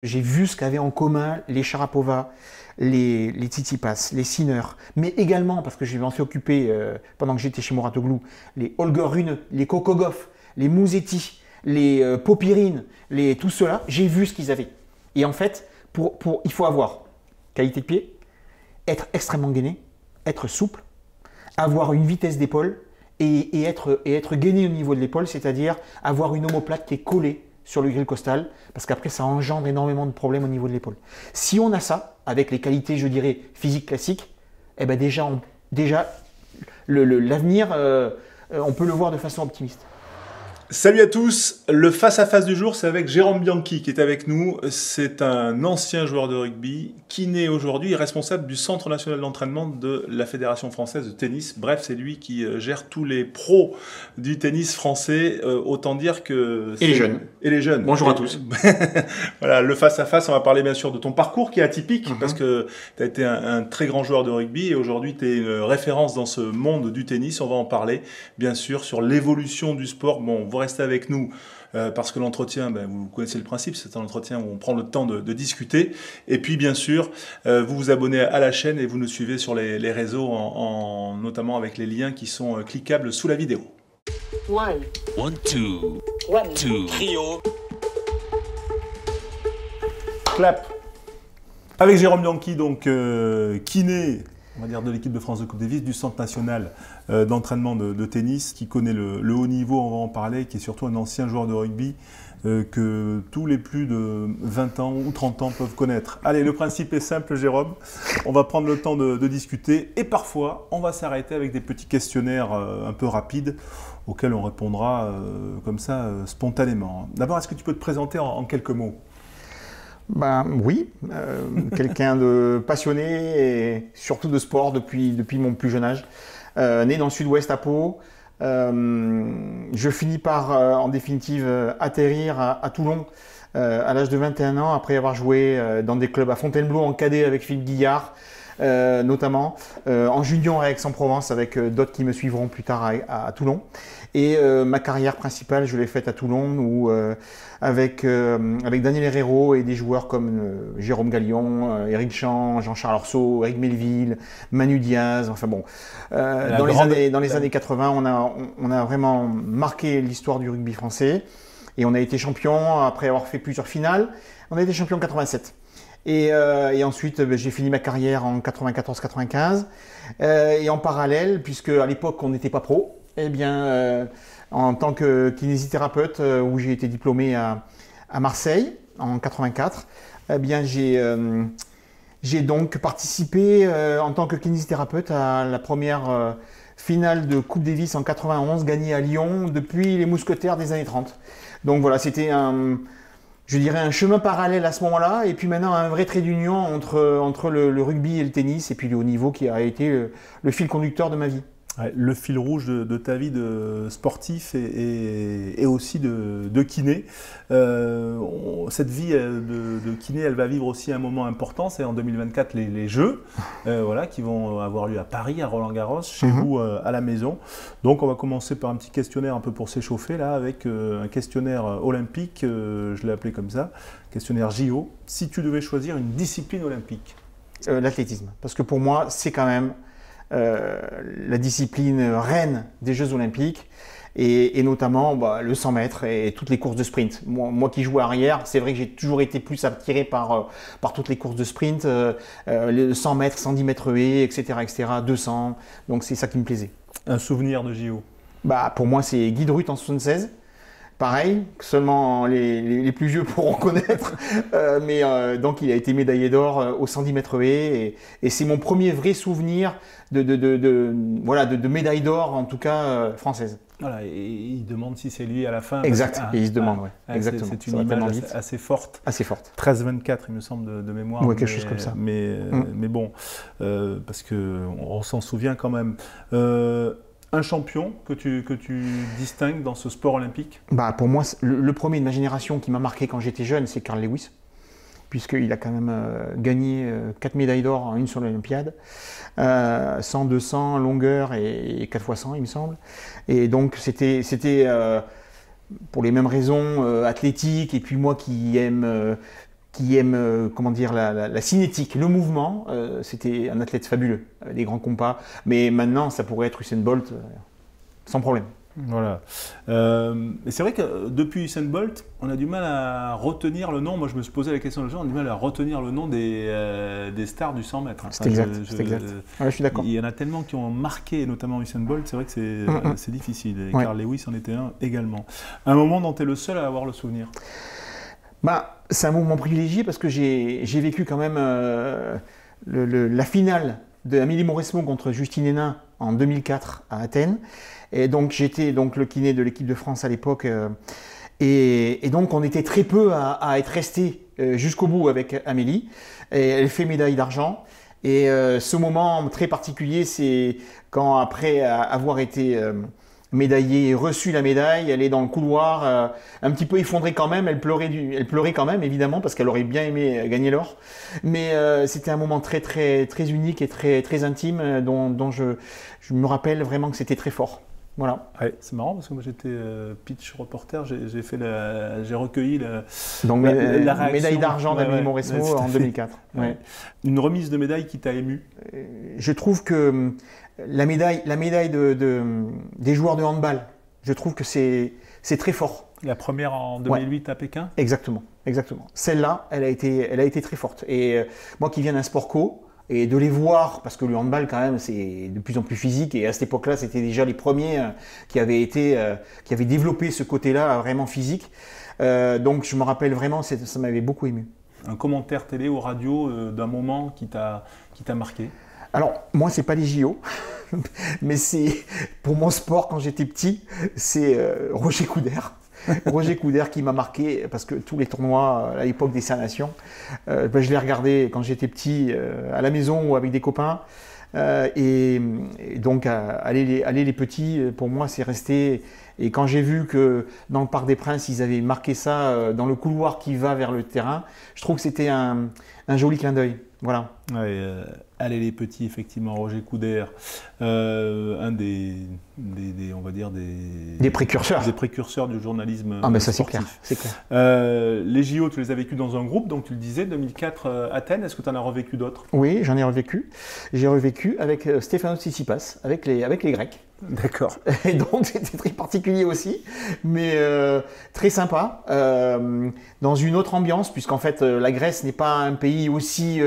J'ai vu ce qu'avaient en commun les Sharapova, les Tsitsipas, les Sinner, mais également, parce que je m'en suis occupé pendant que j'étais chez Mouratoglou, les Holger Rune, les Coco Gauff, les Musetti, les Popirine, tout cela, j'ai vu ce qu'ils avaient. Et en fait, il faut avoir qualité de pied, être extrêmement gainé, être souple, avoir une vitesse d'épaule et être gainé au niveau de l'épaule, c'est-à-dire avoir une omoplate qui est collée sur le gril costal, parce qu'après ça engendre énormément de problèmes au niveau de l'épaule. Si on a ça, avec les qualités, je dirais, physiques classiques, eh ben déjà l'avenir, on peut le voir de façon optimiste. Salut à tous, le face-à-face du jour, c'est avec Jérôme Bianchi qui est avec nous. C'est un ancien joueur de rugby, kiné aujourd'hui et responsable du Centre national d'entraînement de la Fédération française de tennis. Bref, c'est lui qui gère tous les pros du tennis français, autant dire que... Et les jeunes. Et les jeunes. Bonjour à tous. Voilà, le face-à-face, on va parler bien sûr de ton parcours qui est atypique, parce que tu as été un très grand joueur de rugby et aujourd'hui tu es une référence dans ce monde du tennis. On va en parler bien sûr sur l'évolution du sport. Bon, vous restez avec nous parce que l'entretien, vous connaissez le principe, c'est un entretien où on prend le temps de discuter. Et puis bien sûr, vous vous abonnez à la chaîne et vous nous suivez sur les réseaux, notamment avec les liens qui sont cliquables sous la vidéo. One, two, trio. Clap. Avec Jérôme Bianchi, donc kiné, on va dire de l'équipe de France de Coupe Davis, du Centre national d'entraînement de tennis, qui connaît le haut niveau, on va en parler, qui est surtout un ancien joueur de rugby que tous les plus de 20 ans ou 30 ans peuvent connaître. Allez, le principe est simple, Jérôme. On va prendre le temps de discuter et parfois, on va s'arrêter avec des petits questionnaires un peu rapides auxquels on répondra comme ça spontanément. D'abord, est-ce que tu peux te présenter en quelques mots ? Oui, quelqu'un de passionné et surtout de sport depuis mon plus jeune âge. Né dans le sud-ouest à Pau, je finis par en définitive atterrir à Toulon à l'âge de 21 ans après avoir joué dans des clubs à Fontainebleau en cadet avec Philippe Guillard notamment, en junior à Aix-en-Provence avec d'autres qui me suivront plus tard à Toulon. Et ma carrière principale, je l'ai faite à Toulon où avec Daniel Herrero et des joueurs comme Jérôme Gallion, Éric Champ, Jean-Charles Orseau, Eric Melville, Manu Diaz, enfin bon. Dans les années 80, on a vraiment marqué l'histoire du rugby français et on a été champion après avoir fait plusieurs finales. On a été champion en 87. Et ensuite, j'ai fini ma carrière en 94-95. Et en parallèle, puisque à l'époque, on n'était pas pro, eh bien, en tant que kinésithérapeute, où j'ai été diplômé à Marseille en 84, eh bien, j'ai donc participé en tant que kinésithérapeute à la première finale de Coupe Davis en 91, gagnée à Lyon depuis les Mousquetaires des années 30. Donc voilà, c'était je dirais un chemin parallèle à ce moment-là, et puis maintenant un vrai trait d'union entre le rugby et le tennis, et puis le haut niveau qui a été le fil conducteur de ma vie. Ouais, le fil rouge de ta vie de sportif et aussi de kiné. Cette vie de kiné, elle va vivre aussi un moment important, c'est en 2024 les Jeux voilà, qui vont avoir lieu à Paris, à Roland-Garros, chez vous à la maison. Donc on va commencer par un petit questionnaire un peu pour s'échauffer, là, avec un questionnaire olympique, je l'ai appelé comme ça, questionnaire JO. Si tu devais choisir une discipline olympique. L'athlétisme, parce que pour moi, c'est quand même la discipline reine des Jeux Olympiques et notamment le 100 mètres et toutes les courses de sprint. Moi qui joue arrière, c'est vrai que j'ai toujours été plus attiré par toutes les courses de sprint, le 100 mètres, 110 mètres haies, etc., 200. Donc c'est ça qui me plaisait. Un souvenir de JO? Pour moi, c'est Guy de Ruth en 76. Pareil, seulement les plus vieux pourront connaître, donc il a été médaillé d'or au 110 mètres haies et c'est mon premier vrai souvenir de médaille d'or, en tout cas française. Voilà, et il demande si c'est lui à la fin. Exact, et il se demande, oui. Exactement. C'est une image assez forte. Assez forte. 13-24, il me semble, de mémoire. Oui, quelque chose comme ça. Mais bon, parce qu'on s'en souvient quand même. Un champion que tu distingues dans ce sport olympique? Pour moi, le premier de ma génération qui m'a marqué quand j'étais jeune, c'est Carl Lewis, puisqu'il a quand même gagné 4 médailles d'or en une seule Olympiade, 100, 200, longueur et 4 x 100, il me semble. Et donc, c'était pour les mêmes raisons athlétiques, et puis moi qui aime qui aime comment dire, la cinétique, le mouvement. C'était un athlète fabuleux, des grands compas. Mais maintenant, ça pourrait être Usain Bolt sans problème. Voilà. Et c'est vrai que depuis Usain Bolt, on a du mal à retenir le nom. Moi, je me suis posé la question le jour, on a du mal à retenir le nom des stars du 100 mètres. C'est exact. Ouais, je suis d'accord. Il y en a tellement qui ont marqué, notamment Usain Bolt, c'est vrai que c'est difficile. Et Carl Lewis en était un également. Un moment dont tu es le seul à avoir le souvenir. C'est un moment privilégié parce que j'ai vécu quand même la finale de Amélie Mauresmo contre Justine Hénin en 2004 à Athènes. Et donc j'étais le kiné de l'équipe de France à l'époque. Et donc on était très peu à être resté jusqu'au bout avec Amélie. Et elle fait médaille d'argent. Et ce moment très particulier, c'est quand après avoir été médaillée et reçu la médaille, elle est dans le couloir, un petit peu effondrée quand même, elle pleurait quand même évidemment parce qu'elle aurait bien aimé gagner l'or. Mais c'était un moment très très très unique et très très intime dont je me rappelle vraiment que c'était très fort. Voilà. Ouais, c'est marrant parce que moi j'étais pitch reporter, j'ai recueilli la réaction. Médaille d'argent d'Amélie Mauresmo en 2004. Ouais. Une remise de médaille qui t'a ému? Je trouve que la médaille des joueurs de handball, je trouve que c'est très fort. La première en 2008 à Pékin? Exactement. Celle-là, elle a été très forte. Et moi qui viens d'un sport co, et de les voir, parce que le handball quand même c'est de plus en plus physique, et à cette époque-là c'était déjà les premiers qui avaient développé ce côté-là vraiment physique. Donc je me rappelle vraiment, ça m'avait beaucoup ému. Un commentaire télé ou radio d'un moment qui t'a marqué? Alors moi c'est pas les JO, mais c'est pour mon sport quand j'étais petit, c'est Roger Coudert. Roger Coudert qui m'a marqué parce que tous les tournois à l'époque des 5 Nations, je les regardais quand j'étais petit à la maison ou avec des copains. Et donc aller les petits, pour moi c'est resté. Et quand j'ai vu que dans le Parc des Princes ils avaient marqué ça dans le couloir qui va vers le terrain, je trouve que c'était un joli clin d'œil. Voilà. Ouais, allez les petits, effectivement, Roger Coudert, un on va dire des précurseurs. Des précurseurs du journalisme ça sportif. C'est clair. Les JO, tu les as vécus dans un groupe, donc tu le disais, 2004 Athènes. Est-ce que tu en as revécu d'autres? Oui, j'en ai revécu. J'ai revécu avec Stefanos Tsitsipas, avec les Grecs. D'accord. Et donc c'était très particulier aussi, mais très sympa, dans une autre ambiance, puisqu'en fait la Grèce n'est pas un pays aussi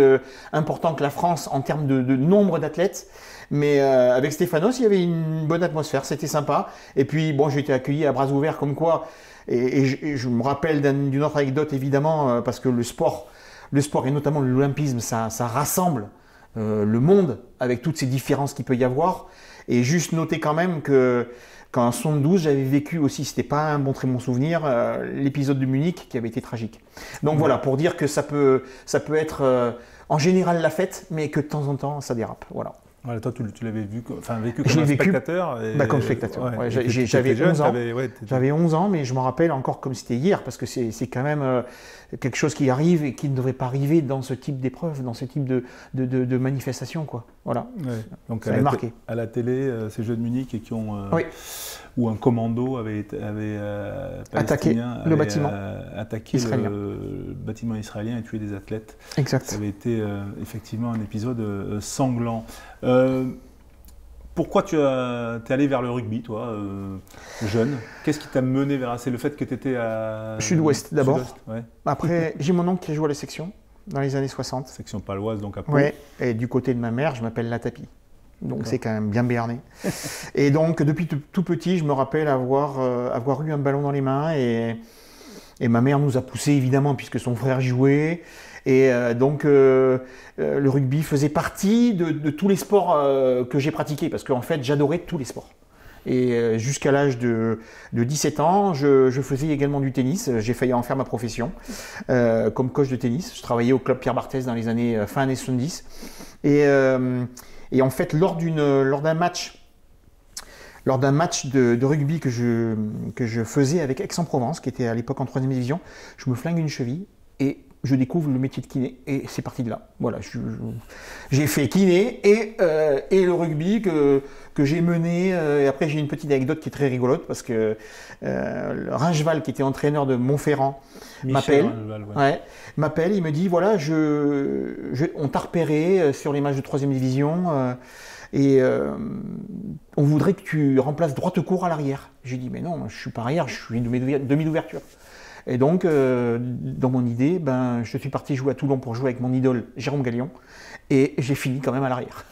important que la France en termes de nombre d'athlètes. Mais avec Stefanos, il y avait une bonne atmosphère, c'était sympa. Et puis bon, j'ai été accueilli à bras ouverts comme quoi. Et je me rappelle d'une autre anecdote évidemment, parce que le sport et notamment l'olympisme, ça rassemble le monde avec toutes ces différences qu'il peut y avoir. Et juste noter quand même que qu'en 72, j'avais vécu aussi, c'était pas un très bon souvenir, l'épisode de Munich qui avait été tragique. Donc voilà, pour dire que ça peut être en général la fête, mais que de temps en temps ça dérape. Voilà. Voilà, toi, tu l'avais vécu comme un spectateur. Comme spectateur. Ouais, j'avais 11 ans. J'avais 11 ans, mais je m'en rappelle encore comme c'était hier, parce que c'est quand même quelque chose qui arrive et qui ne devrait pas arriver dans ce type d'épreuve, dans ce type de manifestation, quoi. Voilà. Ouais. Donc ça m'avait marqué. À la télé, ces Jeux de Munich et qui ont où un commando avait attaqué le bâtiment israélien. Le bâtiment israélien et tué des athlètes. Exact. Ça avait été effectivement un épisode sanglant. Pourquoi tu es allé vers le rugby, toi, jeune? Qu'est-ce qui t'a mené vers ça? C'est le fait que tu étais à Sud-Ouest d'abord. Ouais. Après, j'ai mon oncle qui a joué à la section dans les années 60. Section paloise, donc à Pau. Ouais. Et du côté de ma mère, je m'appelle Latapi. Donc c'est quand même bien béarnais. Et donc depuis tout petit, je me rappelle avoir eu un ballon dans les mains et ma mère nous a poussés évidemment puisque son frère jouait. Et donc le rugby faisait partie de tous les sports que j'ai pratiqués parce qu'en fait j'adorais tous les sports. Et jusqu'à l'âge de 17 ans, je faisais également du tennis. J'ai failli en faire ma profession comme coach de tennis. Je travaillais au club Pierre Barthès dans les fin années 70. Et en fait, lors d'un match de rugby que je faisais avec Aix-en-Provence, qui était à l'époque en 3e division, je me flingue une cheville et je découvre le métier de kiné et c'est parti de là. Voilà, j'ai fait kiné et le rugby que j'ai mené. Et après, j'ai une petite anecdote qui est très rigolote parce que Ringeval, qui était entraîneur de Montferrand, m'appelle. M'appelle, il me dit voilà, on t'a repéré sur les matchs de 3e division et on voudrait que tu remplaces droite court à l'arrière. J'ai dit mais non, je suis pas arrière, je suis demi d'ouverture. Et donc, dans mon idée, je suis parti jouer à Toulon pour jouer avec mon idole Jérôme Gallion, et j'ai fini quand même à l'arrière.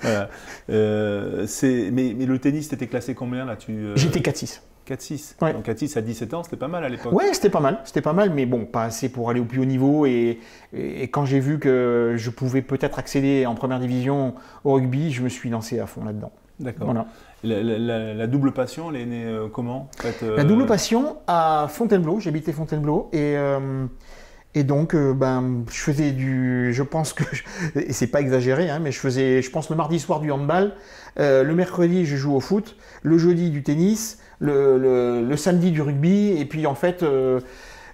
Voilà. Mais le tennis, t'étais classé combien là J'étais 4-6. 4-6. Ouais. Donc 4-6 à 17 ans, c'était pas mal à l'époque. Ouais, c'était pas mal, mais bon, pas assez pour aller au plus haut niveau. Et quand j'ai vu que je pouvais peut-être accéder en première division au rugby, je me suis lancé à fond là-dedans. D'accord. Voilà. La double passion, elle est née comment en fait, La double passion à Fontainebleau, j'habitais Fontainebleau et donc je faisais je pense que, et c'est pas exagéré, hein, mais je pense le mardi soir du handball, le mercredi je joue au foot, le jeudi du tennis, le samedi du rugby, et puis en fait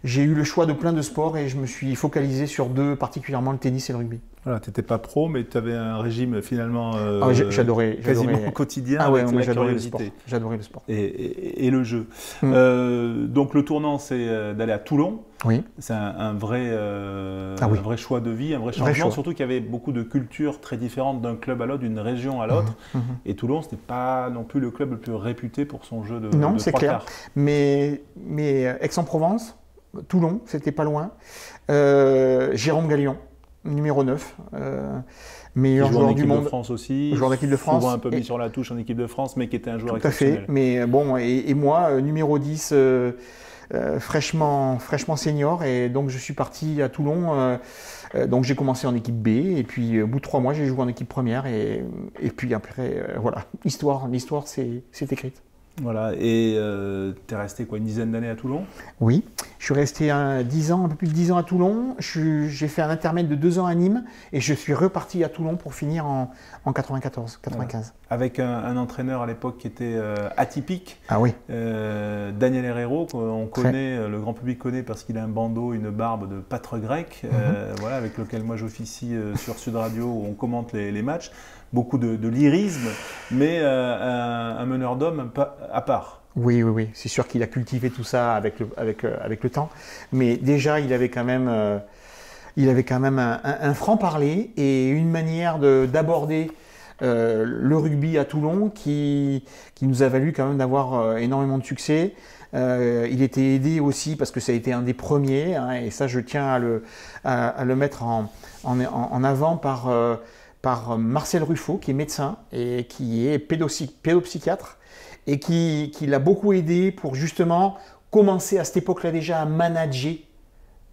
j'ai eu le choix de plein de sports et je me suis focalisé sur 2, particulièrement le tennis et le rugby. Voilà, tu n'étais pas pro, mais tu avais un régime finalement j'adorais quasiment quotidien. Ah ouais, avec moi la j'adorais le curiosité. sport. J'adorais le sport. Et le jeu. Donc le tournant, c'est d'aller à Toulon. Oui. C'est un vrai choix de vie, un vrai changement. Vrai choix. Surtout qu'il y avait beaucoup de cultures très différentes d'un club à l'autre, d'une région à l'autre. Et Toulon, ce n'était pas non plus le club le plus réputé pour son jeu de Non, c'est trois clair. quarts. Mais Aix-en-Provence, Toulon, c'était pas loin. Jérôme Gallion, numéro 9, meilleur joueur du monde. De France aussi, joueur d'équipe de France. Souvent un peu mis sur la touche en équipe de France, mais qui était un joueur tout à exceptionnel. fait. Mais bon, et moi, numéro 10, fraîchement senior, et donc je suis parti à Toulon. Donc j'ai commencé en équipe B, et puis au bout de 3 mois, j'ai joué en équipe première, et puis après, voilà, l'histoire c'est écrite. Voilà, et tu es resté quoi, une dizaine d'années à Toulon? Oui, je suis resté 10 ans, un peu plus de 10 ans à Toulon. J'ai fait un intermède de 2 ans à Nîmes et je suis reparti à Toulon pour finir en 94, 95. Voilà. Avec un entraîneur à l'époque qui était atypique. Ah oui. Daniel Herrero, qu'on connaît, le grand public connaît parce qu'il a un bandeau, une barbe de pâtre grec, voilà, avec lequel moi j'officie sur Sud Radio où on commente les matchs. Beaucoup de lyrisme, mais un meneur d'hommes à part. Oui, c'est sûr qu'il a cultivé tout ça avec le temps, mais déjà il avait quand même un franc-parler et une manière d'aborder le rugby à Toulon qui nous a valu quand même d'avoir énormément de succès. Il était aidé aussi parce que ça a été un des premiers, hein, et ça je tiens à le mettre en avant par Marcel Ruffo, qui est médecin et qui est pédopsychiatre, et qui l'a beaucoup aidé pour justement commencer à cette époque-là déjà à manager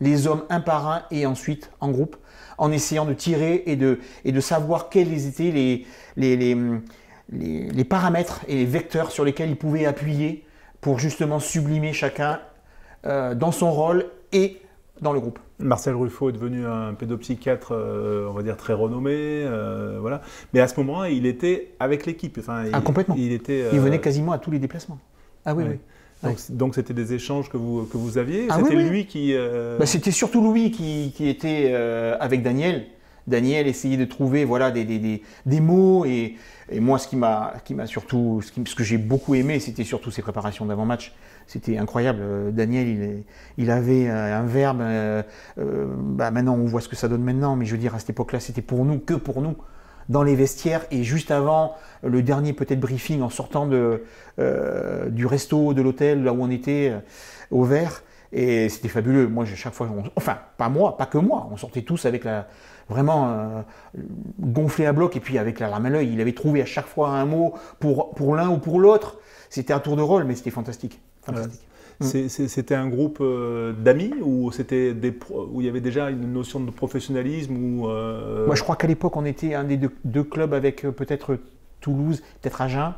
les hommes un par un et ensuite en groupe, en essayant de tirer et de savoir quels étaient les paramètres et les vecteurs sur lesquels il pouvait appuyer pour justement sublimer chacun dans son rôle et dans le groupe. Marcel Ruffo est devenu un pédopsychiatre, on va dire, très renommé, voilà. Mais à ce moment-là, il était avec l'équipe. Enfin, complètement. Il venait quasiment à tous les déplacements. Ah oui, ouais. oui. Donc c'était des échanges que vous aviez. Ah, c'était oui. lui qui. C'était surtout Louis qui était avec Daniel. Daniel essayait de trouver des mots et moi ce qui m'a surtout ce que j'ai beaucoup aimé, c'était surtout ses préparations d'avant-match. C'était incroyable. Daniel il avait un verbe. Maintenant on voit ce que ça donne maintenant, mais je veux dire à cette époque-là c'était pour nous, dans les vestiaires et juste avant le dernier peut-être briefing en sortant du resto, de l'hôtel là où on était au Vert. Et c'était fabuleux. Moi, chaque fois, pas que moi, on sortait tous avec vraiment gonflé à bloc et puis avec la larme à l'œil. Il avait trouvé à chaque fois un mot pour l'un ou pour l'autre. C'était un tour de rôle, mais c'était fantastique. Ouais. C'était un groupe d'amis ou où il y avait déjà une notion de professionnalisme Moi, je crois qu'à l'époque, on était un des deux clubs avec peut-être Toulouse, peut-être Agen,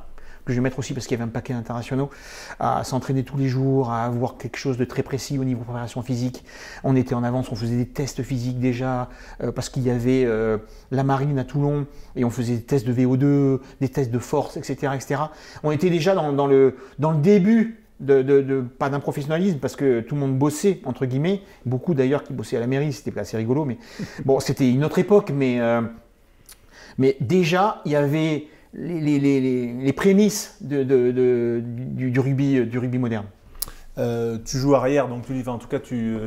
que je vais mettre aussi parce qu'il y avait un paquet d'internationaux, à s'entraîner tous les jours, à avoir quelque chose de très précis au niveau préparation physique. On était en avance, on faisait des tests physiques déjà, parce qu'il y avait la marine à Toulon, et on faisait des tests de VO2, des tests de force, etc. On était déjà dans le début pas d'un professionnalisme, parce que tout le monde bossait, entre guillemets, beaucoup d'ailleurs qui bossaient à la mairie, c'était assez rigolo, mais bon, c'était une autre époque, mais déjà, il y avait les prémices du rugby moderne. Tu joues arrière, donc en tout cas tu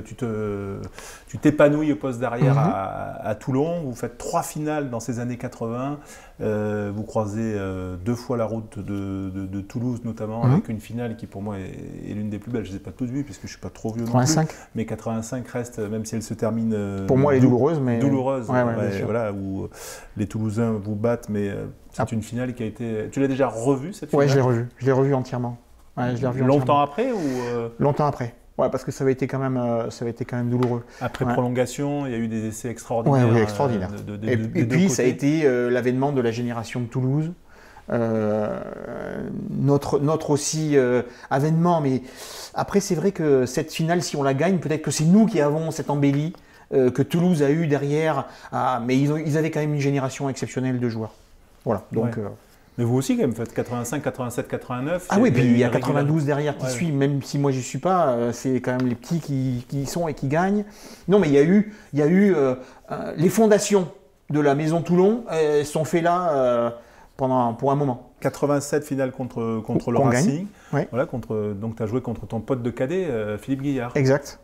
t'épanouis au poste d'arrière à Toulon. Vous faites 3 finales dans ces années 80. Vous croisez 2 fois la route de Toulouse notamment, avec une finale qui pour moi est l'une des plus belles. Je ne les ai pas toutes vues puisque je ne suis pas trop vieux 85. non plus. Mais 85 reste, même si elle se termine pour moi elle est douloureuse, mais douloureuse. Voilà, où les Toulousains vous battent, mais c'est une finale qui a été. Tu l'as déjà revue cette finale? Oui, je l'ai revue entièrement. Ouais, je l'ai revu longtemps après ou Longtemps après. Ouais, parce que ça avait été quand même douloureux. Après prolongation, il y a eu des essais extraordinaires. Oui, extraordinaires. Et puis ça a été l'avènement de la génération de Toulouse. Notre aussi avènement. Mais après, c'est vrai que cette finale, si on la gagne, peut-être que c'est nous qui avons cette embellie que Toulouse a eu derrière. Mais ils avaient quand même une génération exceptionnelle de joueurs. Voilà. Donc. Mais vous aussi, quand même, faites 85, 87, 89. Ah oui, puis il y a 92 derrière qui suit, même si moi j'y suis pas, c'est quand même les petits qui sont et qui gagnent. Non, mais il y a eu les fondations de la Maison Toulon sont faites là pour un moment. 87 finale contre le Racing. Voilà, donc tu as joué contre ton pote de cadet, Philippe Guillard. Exact.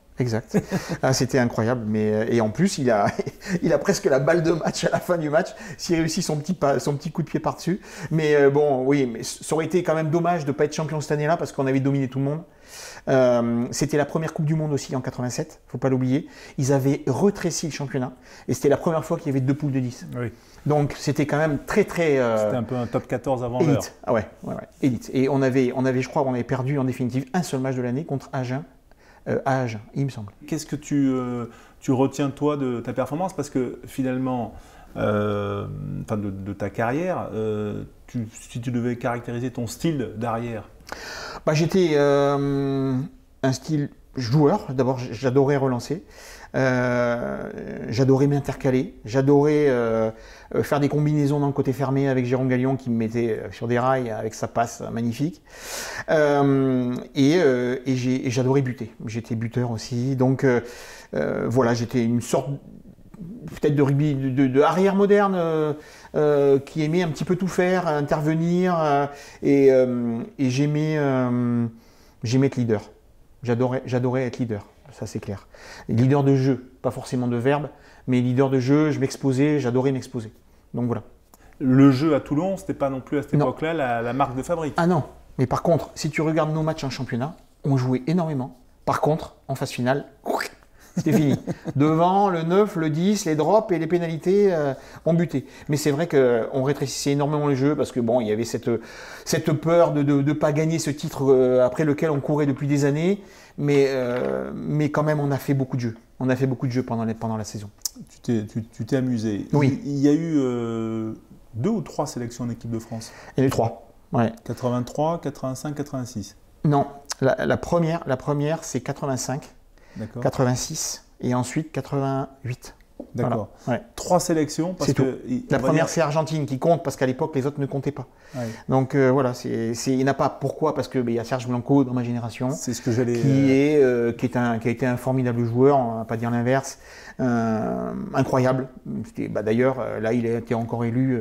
C'était incroyable, et en plus il a presque la balle de match à la fin du match s'il réussit son petit coup de pied par-dessus. Mais bon, oui, mais ça aurait été quand même dommage de ne pas être champion cette année-là parce qu'on avait dominé tout le monde. C'était la première Coupe du Monde aussi en 87, faut pas l'oublier. Ils avaient retréci le championnat et c'était la première fois qu'il y avait 2 poules de 10. Oui. Donc c'était quand même très. C'était un peu un top 14 avant l'heure. Ah ouais, élite. Et je crois, on avait perdu en définitive un seul match de l'année contre Agen. Il me semble. Qu'est-ce que tu retiens toi de ta performance? Parce que finalement, de ta carrière, si tu devais caractériser ton style d'arrière. J'étais un style joueur. D'abord, j'adorais relancer. J'adorais m'intercaler. J'adorais faire des combinaisons dans le côté fermé avec Jérôme Gallion qui me mettait sur des rails avec sa passe magnifique. Et j'adorais buter. J'étais buteur aussi. Donc voilà, j'étais une sorte peut-être de rugby de arrière moderne qui aimait un petit peu tout faire, intervenir et j'aimais être leader. J'adorais être leader. Ça c'est clair. Leader de jeu, pas forcément de verbe, mais leader de jeu, je m'exposais, j'adorais m'exposer. Donc voilà. Le jeu à Toulon, c'était pas non plus à cette époque-là la marque de fabrique. Ah non, mais par contre, si tu regardes nos matchs en championnat, on jouait énormément. Par contre, en phase finale, c'était fini. Devant, le 9, le 10, les drops et les pénalités ont buté. Mais c'est vrai qu'on rétrécissait énormément le jeu parce que bon, il y avait cette peur de ne pas gagner ce titre après lequel on courait depuis des années. Mais quand même, on a fait beaucoup de jeux. On a fait beaucoup de jeux pendant la saison. Tu t'es amusé. Oui. Il y a eu 2 ou 3 sélections en équipe de France. Il y en a eu 3. Ouais. 83, 85, 86. Non, la première c'est 85, 86 et ensuite 88. D'accord. Voilà. Ouais. 3 sélections. C'est tout. La première, c'est Argentine qui compte parce qu'à l'époque, les autres ne comptaient pas. Ouais. Donc voilà, il n'y en a pas. Pourquoi? Parce qu'il y a Serge Blanco dans ma génération. C'est ce que j'allais. Qui a été un formidable joueur, on ne va pas dire l'inverse. Incroyable. D'ailleurs, là, il a été encore élu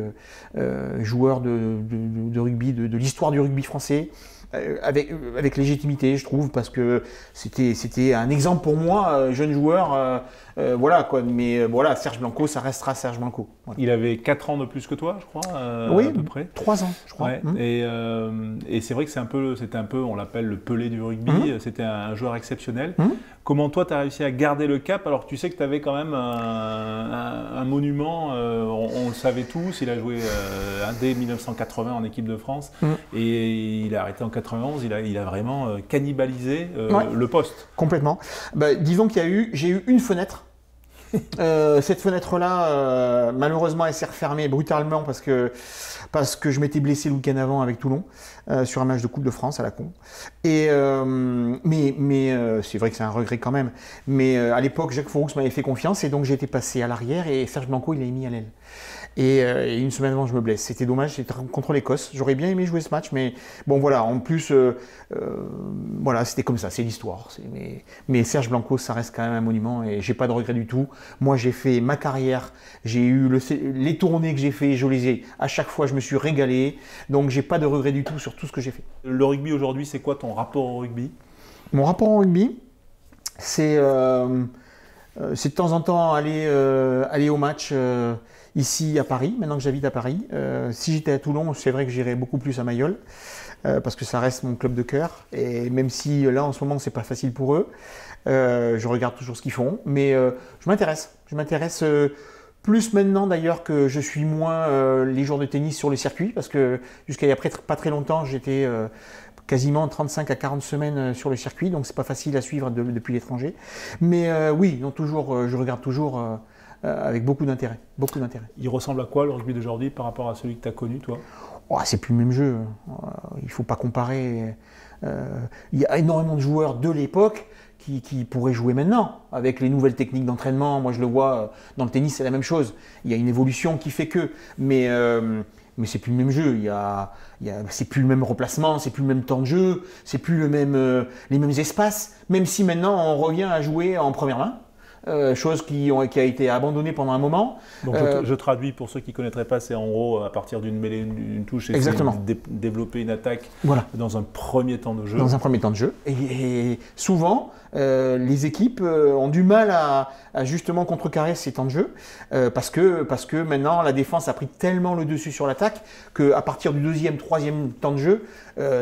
joueur de rugby, de l'histoire du rugby français. Avec légitimité, je trouve, parce que c'était un exemple pour moi, jeune joueur, voilà quoi. Mais voilà, Serge Blanco, ça restera Serge Blanco. Voilà. Il avait 4 ans de plus que toi, je crois. Oui, à peu près. 3 ans, je crois. Ouais. Et c'est vrai que c'était un peu, on l'appelle le Pelé du rugby. C'était un joueur exceptionnel. Comment toi, tu as réussi à garder le cap alors que tu sais que tu avais quand même un monument, on le savait tous, il a joué dès 1980 en équipe de France et il a arrêté en 91, il a vraiment cannibalisé le poste. Complètement. Disons j'ai eu une fenêtre. Cette fenêtre-là, malheureusement, elle s'est refermée brutalement parce que je m'étais blessé le week-end avant avec Toulon sur un match de Coupe de France à la con. Mais c'est vrai que c'est un regret quand même. Mais à l'époque, Jacques Fouroux m'avait fait confiance et donc j'ai été passé à l'arrière et Serge Blanco, il l'a mis à l'aile. et une semaine avant je me blesse. C'était dommage, c'était contre l'Écosse. J'aurais bien aimé jouer ce match, mais bon voilà, en plus, voilà, c'était comme ça, c'est l'histoire. Mais Serge Blanco, ça reste quand même un monument et j'ai pas de regret du tout. Moi j'ai fait ma carrière, j'ai eu les tournées que j'ai fait, à chaque fois je me suis régalé, donc j'ai pas de regret du tout sur tout ce que j'ai fait. Le rugby aujourd'hui, c'est quoi ton rapport au rugby? Mon rapport au rugby, c'est de temps en temps aller au match ici à Paris, maintenant que j'habite à Paris. Si j'étais à Toulon, c'est vrai que j'irais beaucoup plus à Mayol, parce que ça reste mon club de cœur. Et même si là en ce moment c'est pas facile pour eux, je regarde toujours ce qu'ils font, mais je m'intéresse. Je m'intéresse plus maintenant d'ailleurs que je suis moins les jours de tennis sur le circuit, parce que jusqu'à il y a pas très longtemps, j'étais quasiment 35 à 40 semaines sur le circuit, donc c'est pas facile à suivre depuis l'étranger. Mais oui, non, toujours, je regarde toujours avec beaucoup d'intérêt. Il ressemble à quoi le rugby d'aujourd'hui par rapport à celui que tu as connu, toi? Oh, c'est plus le même jeu. Il faut pas comparer. Il y a énormément de joueurs de l'époque qui pourraient jouer maintenant, avec les nouvelles techniques d'entraînement. Moi, je le vois dans le tennis, c'est la même chose. Il y a une évolution qui fait que, mais c'est plus le même jeu. C'est plus le même replacement, c'est plus le même temps de jeu, c'est plus les mêmes espaces. Même si maintenant on revient à jouer en première main. Chose qui a été abandonnée pendant un moment. Donc je traduis pour ceux qui ne connaîtraient pas, c'est en gros à partir d'une mêlée, une touche, et développer une attaque dans un premier temps de jeu. Dans un premier temps de jeu. Et souvent, les équipes ont du mal à justement contrecarrer ces temps de jeu parce que maintenant la défense a pris tellement le dessus sur l'attaque qu'à partir du deuxième, troisième temps de jeu,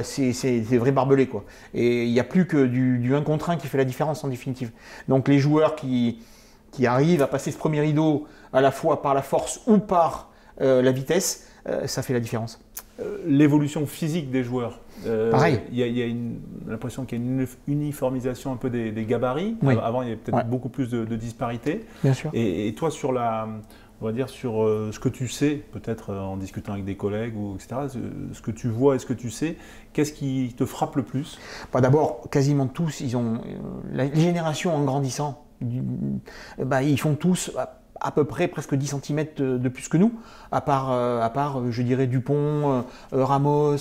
c'est vrai barbelé, quoi. Et il n'y a plus que du 1 contre 1 qui fait la différence en définitive. Donc les joueurs qui arrivent à passer ce premier rideau à la fois par la force ou par la vitesse, ça fait la différence. L'évolution physique des joueurs. Pareil. Il y a l'impression qu'il y a une uniformisation un peu des gabarits. Oui. Avant, il y avait peut-être beaucoup plus de disparités. Bien sûr. Et toi, sur on va dire sur ce que tu sais, peut-être en discutant avec des collègues, etc., ce que tu vois et ce que tu sais, qu'est-ce qui te frappe le plus? D'abord, quasiment tous, ils ont les générations en grandissant, ils font tous à peu près presque 10 cm de plus que nous, à part je dirais Dupont, Ramos,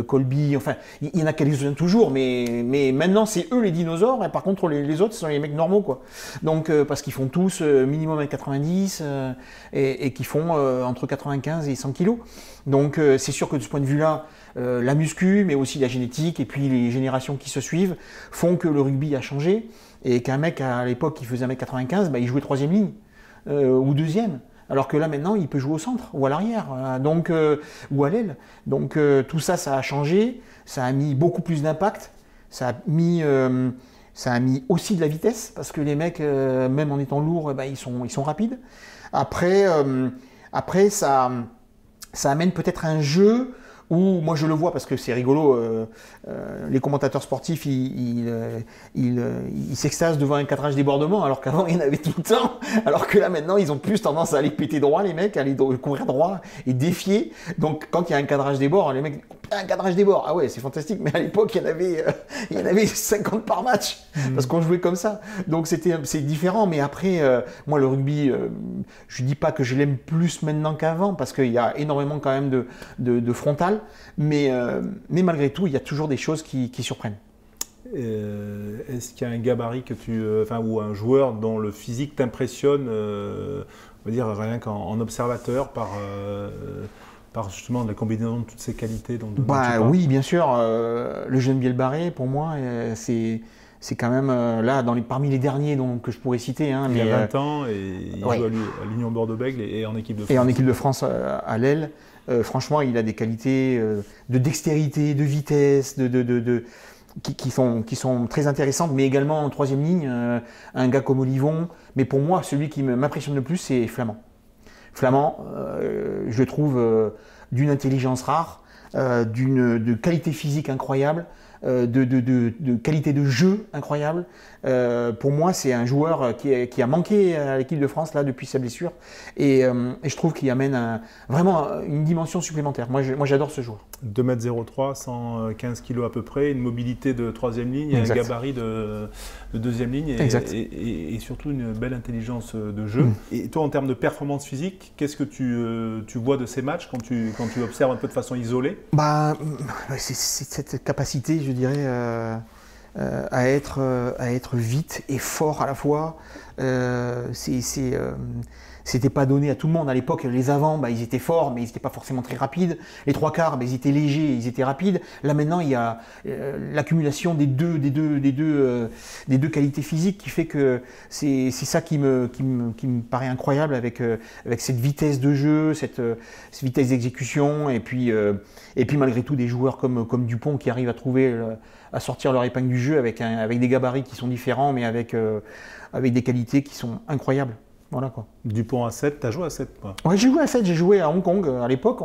Colby, enfin il y en a quelques-uns toujours, mais maintenant c'est eux les dinosaures, et par contre les autres ce sont les mecs normaux, quoi. Donc parce qu'ils font tous minimum 1,90 m et qui font entre 95 et 100 kg. Donc c'est sûr que de ce point de vue-là, la muscu, mais aussi la génétique et puis les générations qui se suivent font que le rugby a changé, et qu'un mec à l'époque qui faisait 1,95 m, il jouait 3e ligne. Ou 2e, alors que là maintenant il peut jouer au centre ou à l'arrière, ou à l'aile. Donc tout ça, ça a changé, ça a mis beaucoup plus d'impact, ça a mis aussi de la vitesse, parce que les mecs, même en étant lourds, ils sont rapides. Après ça amène peut-être un jeu où, moi je le vois parce que c'est rigolo, les commentateurs sportifs ils s'extasent devant un cadrage débordement, alors qu'avant il y en avait tout le temps, alors que là maintenant ils ont plus tendance à aller péter droit, les mecs, à aller courir droit et défier. Donc quand il y a un cadrage débord, les mecs, un cadrage débord, ah ouais c'est fantastique, mais à l'époque il y en avait 50 par match, parce qu'on jouait comme ça. Donc c'est différent, mais après moi le rugby, je dis pas que je l'aime plus maintenant qu'avant, parce qu'il y a énormément quand même de frontal. Mais malgré tout, il y a toujours des choses qui surprennent. Est-ce qu'il y a un gabarit ou un joueur dont le physique t'impressionne, on va dire rien qu'en observateur, par justement la combinaison de toutes ces qualités dont tu parles? Oui, bien sûr. Le jeune Bielbarré, pour moi, c'est quand même là parmi les derniers que je pourrais citer. Il y a 20 ans, et il joue à l'Union Bordeaux-Bègles et en équipe de France. Et en équipe de France à l'aile. Franchement, il a des qualités de dextérité, de vitesse, qui sont très intéressantes, mais également en 3e ligne, un gars comme Olivon. Mais pour moi, celui qui m'impressionne le plus, c'est Flamand. Flamand, je le trouve d'une intelligence rare, de qualité physique incroyable, de qualité de jeu incroyable. Pour moi, c'est un joueur qui a manqué à l'équipe de France là depuis sa blessure, et je trouve qu'il amène vraiment une dimension supplémentaire. Moi, j'adore ce joueur. 2,03 m, 115 kg à peu près, une mobilité de troisième ligne, et un gabarit de deuxième ligne, et surtout une belle intelligence de jeu. Et toi, en termes de performance physique, qu'est-ce que tu vois de ces matchs quand tu observes un peu de façon isolée? C'est cette capacité, je dirais, à être vite et fort à la fois. C'était pas donné à tout le monde à l'époque. Les avants, ils étaient forts, mais ils n'étaient pas forcément très rapides. Les trois quarts, ils étaient légers, ils étaient rapides. Là maintenant, il y a l'accumulation des deux qualités physiques qui fait que c'est ça qui me paraît incroyable avec cette vitesse de jeu, cette vitesse d'exécution, et puis malgré tout des joueurs comme Dupont qui arrivent à sortir leur épingle du jeu avec des gabarits qui sont différents, mais avec des qualités qui sont incroyables. Voilà, quoi. Dupont à 7, tu as joué à 7 quoi. Ouais, j'ai joué à 7, j'ai joué à Hong Kong. À l'époque,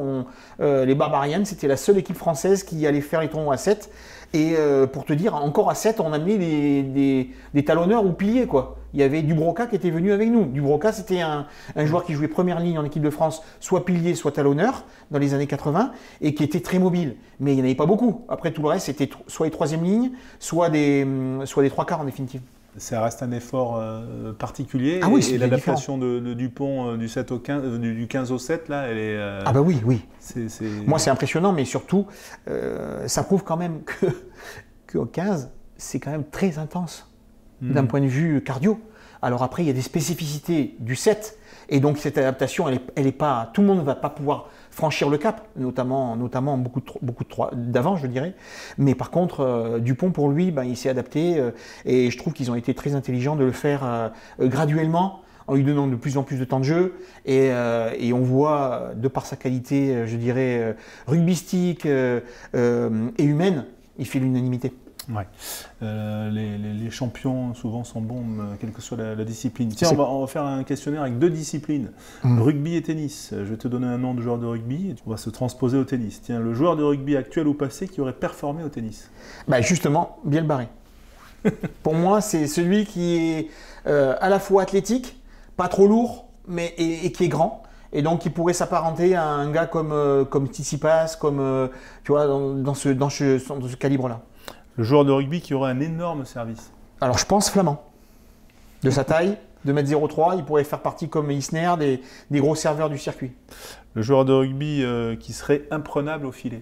les Barbarians, c'était la seule équipe française qui allait faire les tournois à 7. Et pour te dire, encore à 7, on amenait des talonneurs ou piliers, quoi. Il y avait Dubroca qui était venu avec nous. Dubroca, c'était un joueur qui jouait première ligne en équipe de France, soit pilier, soit talonneur, dans les années 80, et qui était très mobile. Mais il n'y en avait pas beaucoup. Après, tout le reste, c'était soit les troisième lignes, soit des trois quarts en définitive. Ça reste un effort particulier. Ah oui, et l'adaptation de Dupont du 7 au 15, du 15 au 7, là, elle est... Ah bah oui. Moi, c'est impressionnant, mais surtout, ça prouve quand même qu'au 15, c'est quand même très intense d'un point de vue cardio. Alors après, il y a des spécificités du 7, et donc cette adaptation, elle est pas... Tout le monde ne va pas pouvoir franchir le cap, notamment beaucoup d'avant, je dirais. Mais par contre, Dupont, pour lui, il s'est adapté, et je trouve qu'ils ont été très intelligents de le faire graduellement, en lui donnant de plus en plus de temps de jeu, et on voit, de par sa qualité, je dirais, rugbystique et humaine, il fait l'unanimité. Ouais. Les champions souvent sont bons, quelle que soit la discipline. Tiens, on va faire un questionnaire avec 2 disciplines, rugby et tennis. Je vais te donner un nom de joueur de rugby et on va se transposer au tennis. Tiens, le joueur de rugby actuel ou passé qui aurait performé au tennis? Justement, Biel Barré. Pour moi, c'est celui qui est à la fois athlétique, pas trop lourd, et qui est grand. Et donc, il pourrait s'apparenter à un gars comme Tsitsipas, tu vois, dans ce calibre-là. Le joueur de rugby qui aurait un énorme service? Alors, je pense Flamand. De sa taille, 2,03 m, il pourrait faire partie comme Isner, des gros serveurs du circuit. Le joueur de rugby qui serait imprenable au filet?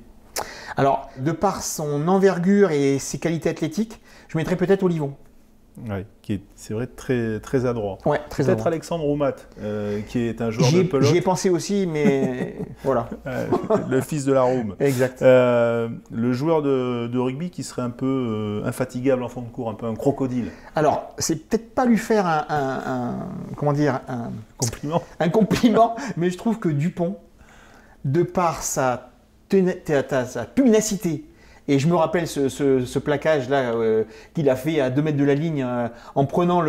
Alors, de par son envergure et ses qualités athlétiques, je mettrais peut-être Olivon. Oui, c'est vrai, très, très adroit. Ouais, très peut-être adroit. Alexandre Roumat, qui est un joueur de pelote. J'y ai pensé aussi, mais voilà. Le fils de la Roume. Exact. Le joueur de rugby qui serait un peu infatigable en fond de cours, un peu un crocodile. Alors, c'est peut-être pas lui faire un compliment. Un compliment, mais je trouve que Dupont, de par sa pugnacité, et je me rappelle ce plaquage-là qu'il a fait à 2 mètres de la ligne en prenant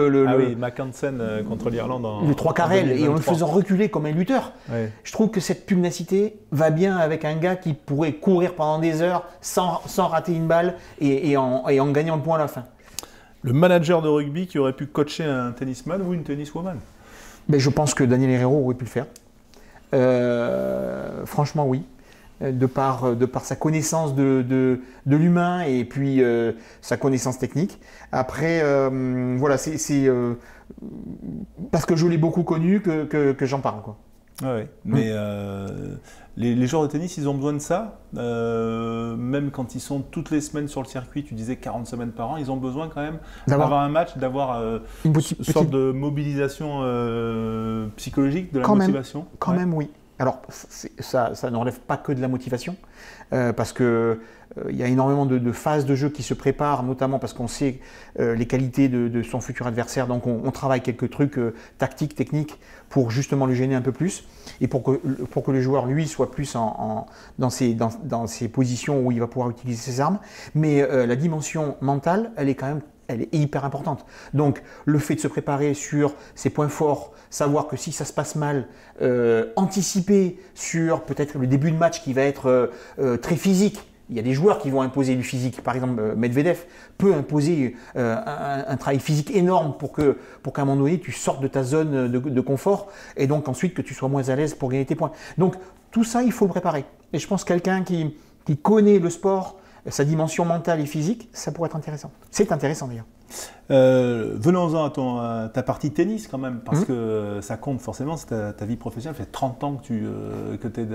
Mackensen contre l'Irlande. Le 3 carrel et en le faisant reculer comme un lutteur. Ouais. Je trouve que cette pugnacité va bien avec un gars qui pourrait courir pendant des heures sans rater une balle et en gagnant le point à la fin. Le manager de rugby qui aurait pu coacher un tennisman ou une tenniswoman? Je pense que Daniel Herrero aurait pu le faire. Franchement, oui. De par sa connaissance de l'humain et puis sa connaissance technique. Après, voilà, c'est parce que je l'ai beaucoup connu que j'en parle, quoi. Ah ouais. Mais les joueurs de tennis, ils ont besoin de ça, même quand ils sont toutes les semaines sur le circuit, tu disais 40 semaines par an, ils ont besoin quand même d'avoir un match, d'avoir une sorte de mobilisation psychologique, de la motivation. Quand même, oui. Alors, ça ne relève pas que de la motivation, parce qu'il y a énormément de phases de jeu qui se préparent, notamment parce qu'on sait les qualités de son futur adversaire. Donc, on travaille quelques trucs tactiques, techniques, pour justement le gêner un peu plus, et pour que le joueur, lui, soit plus dans ses positions où il va pouvoir utiliser ses armes. Mais la dimension mentale, elle est hyper importante. Donc, le fait de se préparer sur ses points forts, savoir que si ça se passe mal, anticiper sur peut-être le début de match qui va être très physique, Il y a des joueurs qui vont imposer du physique. Par exemple, Medvedev peut imposer un travail physique énorme pour qu'à un moment donné, tu sortes de ta zone de confort et donc ensuite que tu sois moins à l'aise pour gagner tes points. Donc tout ça, il faut le préparer. Et je pense que quelqu'un qui connaît le sport, sa dimension mentale et physique, ça pourrait être intéressant. C'est intéressant d'ailleurs. Venons-en à ta partie tennis quand même, parce que ça compte forcément, c'est ta vie professionnelle. Ça fait 30 ans que tu es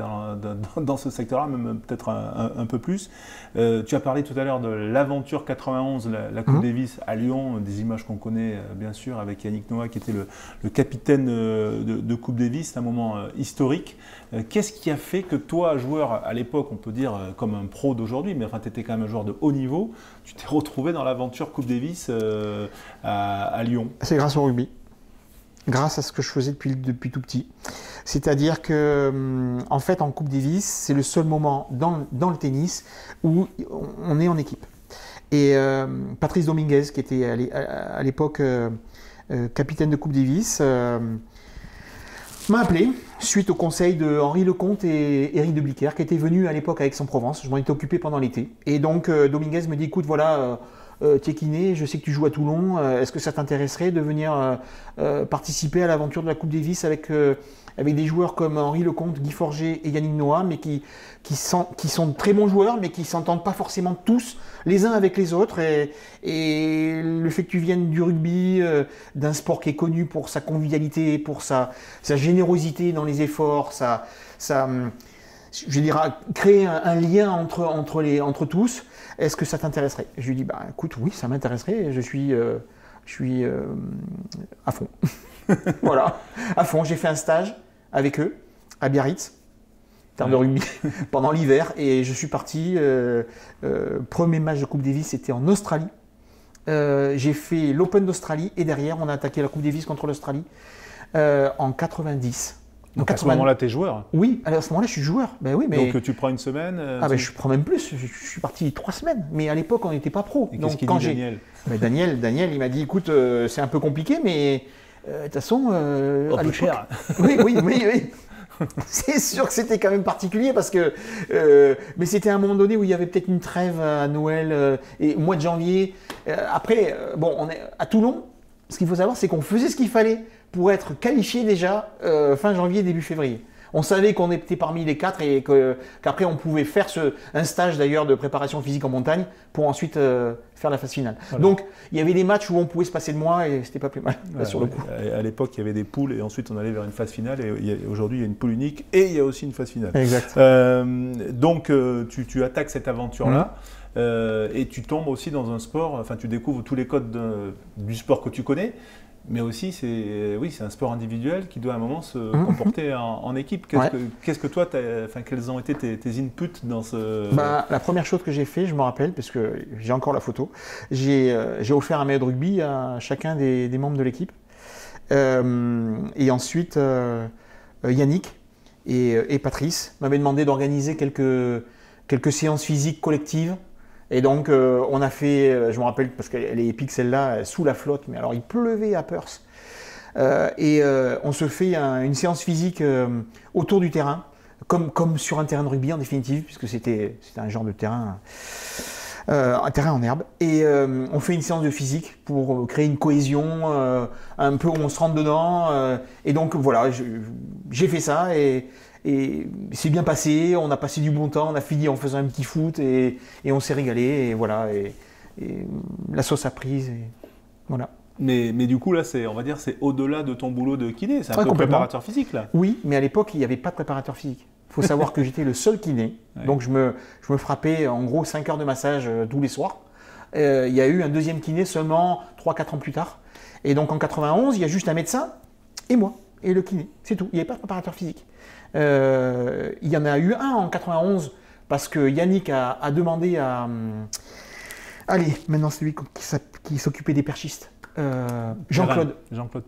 dans ce secteur-là, même peut-être un peu plus. Tu as parlé tout à l'heure de l'aventure 91, la Coupe Davis à Lyon, des images qu'on connaît bien sûr, avec Yannick Noah qui était le capitaine de Coupe Davis, c'est un moment historique. Qu'est-ce qui a fait que toi, joueur à l'époque, on peut dire comme un pro d'aujourd'hui, mais enfin tu étais quand même un joueur de haut niveau, tu t'es retrouvé dans l'aventure Coupe Davis à Lyon? C'est grâce au rugby, grâce à ce que je faisais depuis tout petit. C'est-à-dire que, en fait, en Coupe Davis, c'est le seul moment dans le tennis où on est en équipe. Et Patrice Dominguez, qui était à l'époque capitaine de Coupe Davis, m'a appelé suite au conseil de Henri Lecomte et Éric de Bliquer, qui étaient venus à l'époque à Aix-en-Provence. Je m'en étais occupé pendant l'été. Et donc, Dominguez me dit, écoute, voilà, tu es kiné, je sais que tu joues à Toulon, est-ce que ça t'intéresserait de venir participer à l'aventure de la Coupe Davis avec des joueurs comme Henri Lecomte, Guy Forget et Yannick Noah, mais qui sont de très bons joueurs, mais qui ne s'entendent pas forcément tous les uns avec les autres. Et le fait que tu viennes du rugby, d'un sport qui est connu pour sa convivialité, pour sa générosité dans les efforts, je veux dire, créer un lien entre tous, est-ce que ça t'intéresserait? Je lui dis, bah écoute, oui, ça m'intéresserait, je suis à fond. Voilà, à fond. J'ai fait un stage avec eux à Biarritz, terre de rugby, pendant l'hiver, et je suis parti. Premier match de Coupe Davis, c'était en Australie. J'ai fait l'Open d'Australie et derrière, on a attaqué la Coupe Davis contre l'Australie en 90. Donc à ce moment-là, tu es joueur? Oui, à ce moment-là, je suis joueur. Ben oui, mais... Donc tu prends une semaine je prends même plus, je suis parti 3 semaines. Mais à l'époque, on n'était pas pro. Et qu'est-ce qu'il dit, Daniel? Daniel, il m'a dit, écoute, c'est un peu compliqué, mais de toute façon... à l'époque... cher. Oui. C'est sûr que c'était quand même particulier parce que... mais c'était à un moment donné où il y avait peut-être une trêve à Noël et au mois de janvier. Après, on est à Toulon. Ce qu'il faut savoir, c'est qu'on faisait ce qu'il fallait pour être qualifié déjà fin janvier, début février. On savait qu'on était parmi les 4 et qu'après on pouvait faire un stage d'ailleurs de préparation physique en montagne pour ensuite faire la phase finale. Voilà. Donc il y avait des matchs où on pouvait se passer de moi et c'était pas plus mal sur le coup. À l'époque il y avait des poules et ensuite on allait vers une phase finale et aujourd'hui il y a une poule unique et il y a aussi une phase finale. Exact. Donc tu attaques cette aventure-là. Et tu tombes aussi dans un sport, enfin tu découvres tous les codes du sport que tu connais, mais aussi c'est un sport individuel qui doit à un moment se comporter en équipe. Qu'est-ce que toi, quels ont été tes inputs dans ce... La première chose que j'ai fait, je me rappelle, parce que j'ai encore la photo, j'ai offert un maillot de rugby à chacun des membres de l'équipe. Et ensuite, Yannick et Patrice m'avaient demandé d'organiser quelques séances physiques collectives. Et donc, on a fait, je me rappelle, parce qu'elle est épique celle-là, sous la flotte, mais alors il pleuvait à Perth. On se fait une séance physique autour du terrain, comme sur un terrain de rugby en définitive, puisque c'était un genre de terrain, un terrain en herbe. Et on fait une séance de physique pour créer une cohésion, un peu où on se rentre dedans. Et donc voilà, j'ai fait ça et c'est bien passé, on a passé du bon temps, on a fini en faisant un petit foot et on s'est régalé et voilà, et la sauce a prise et voilà. Mais du coup là, on va dire c'est au-delà de ton boulot de kiné, c'est un peu préparateur physique là. Oui, mais à l'époque il n'y avait pas de préparateur physique. Il faut savoir que j'étais le seul kiné, donc je me frappais en gros 5 heures de massage tous les soirs. Il y a eu un deuxième kiné seulement 3-4 ans plus tard. Et donc en 91, il y a juste un médecin et moi, et le kiné, c'est tout. Il n'y avait pas de préparateur physique. Il y en a eu un en 91 parce que Yannick a demandé à... allez, maintenant c'est lui qui s'occupait des perchistes. Jean-Claude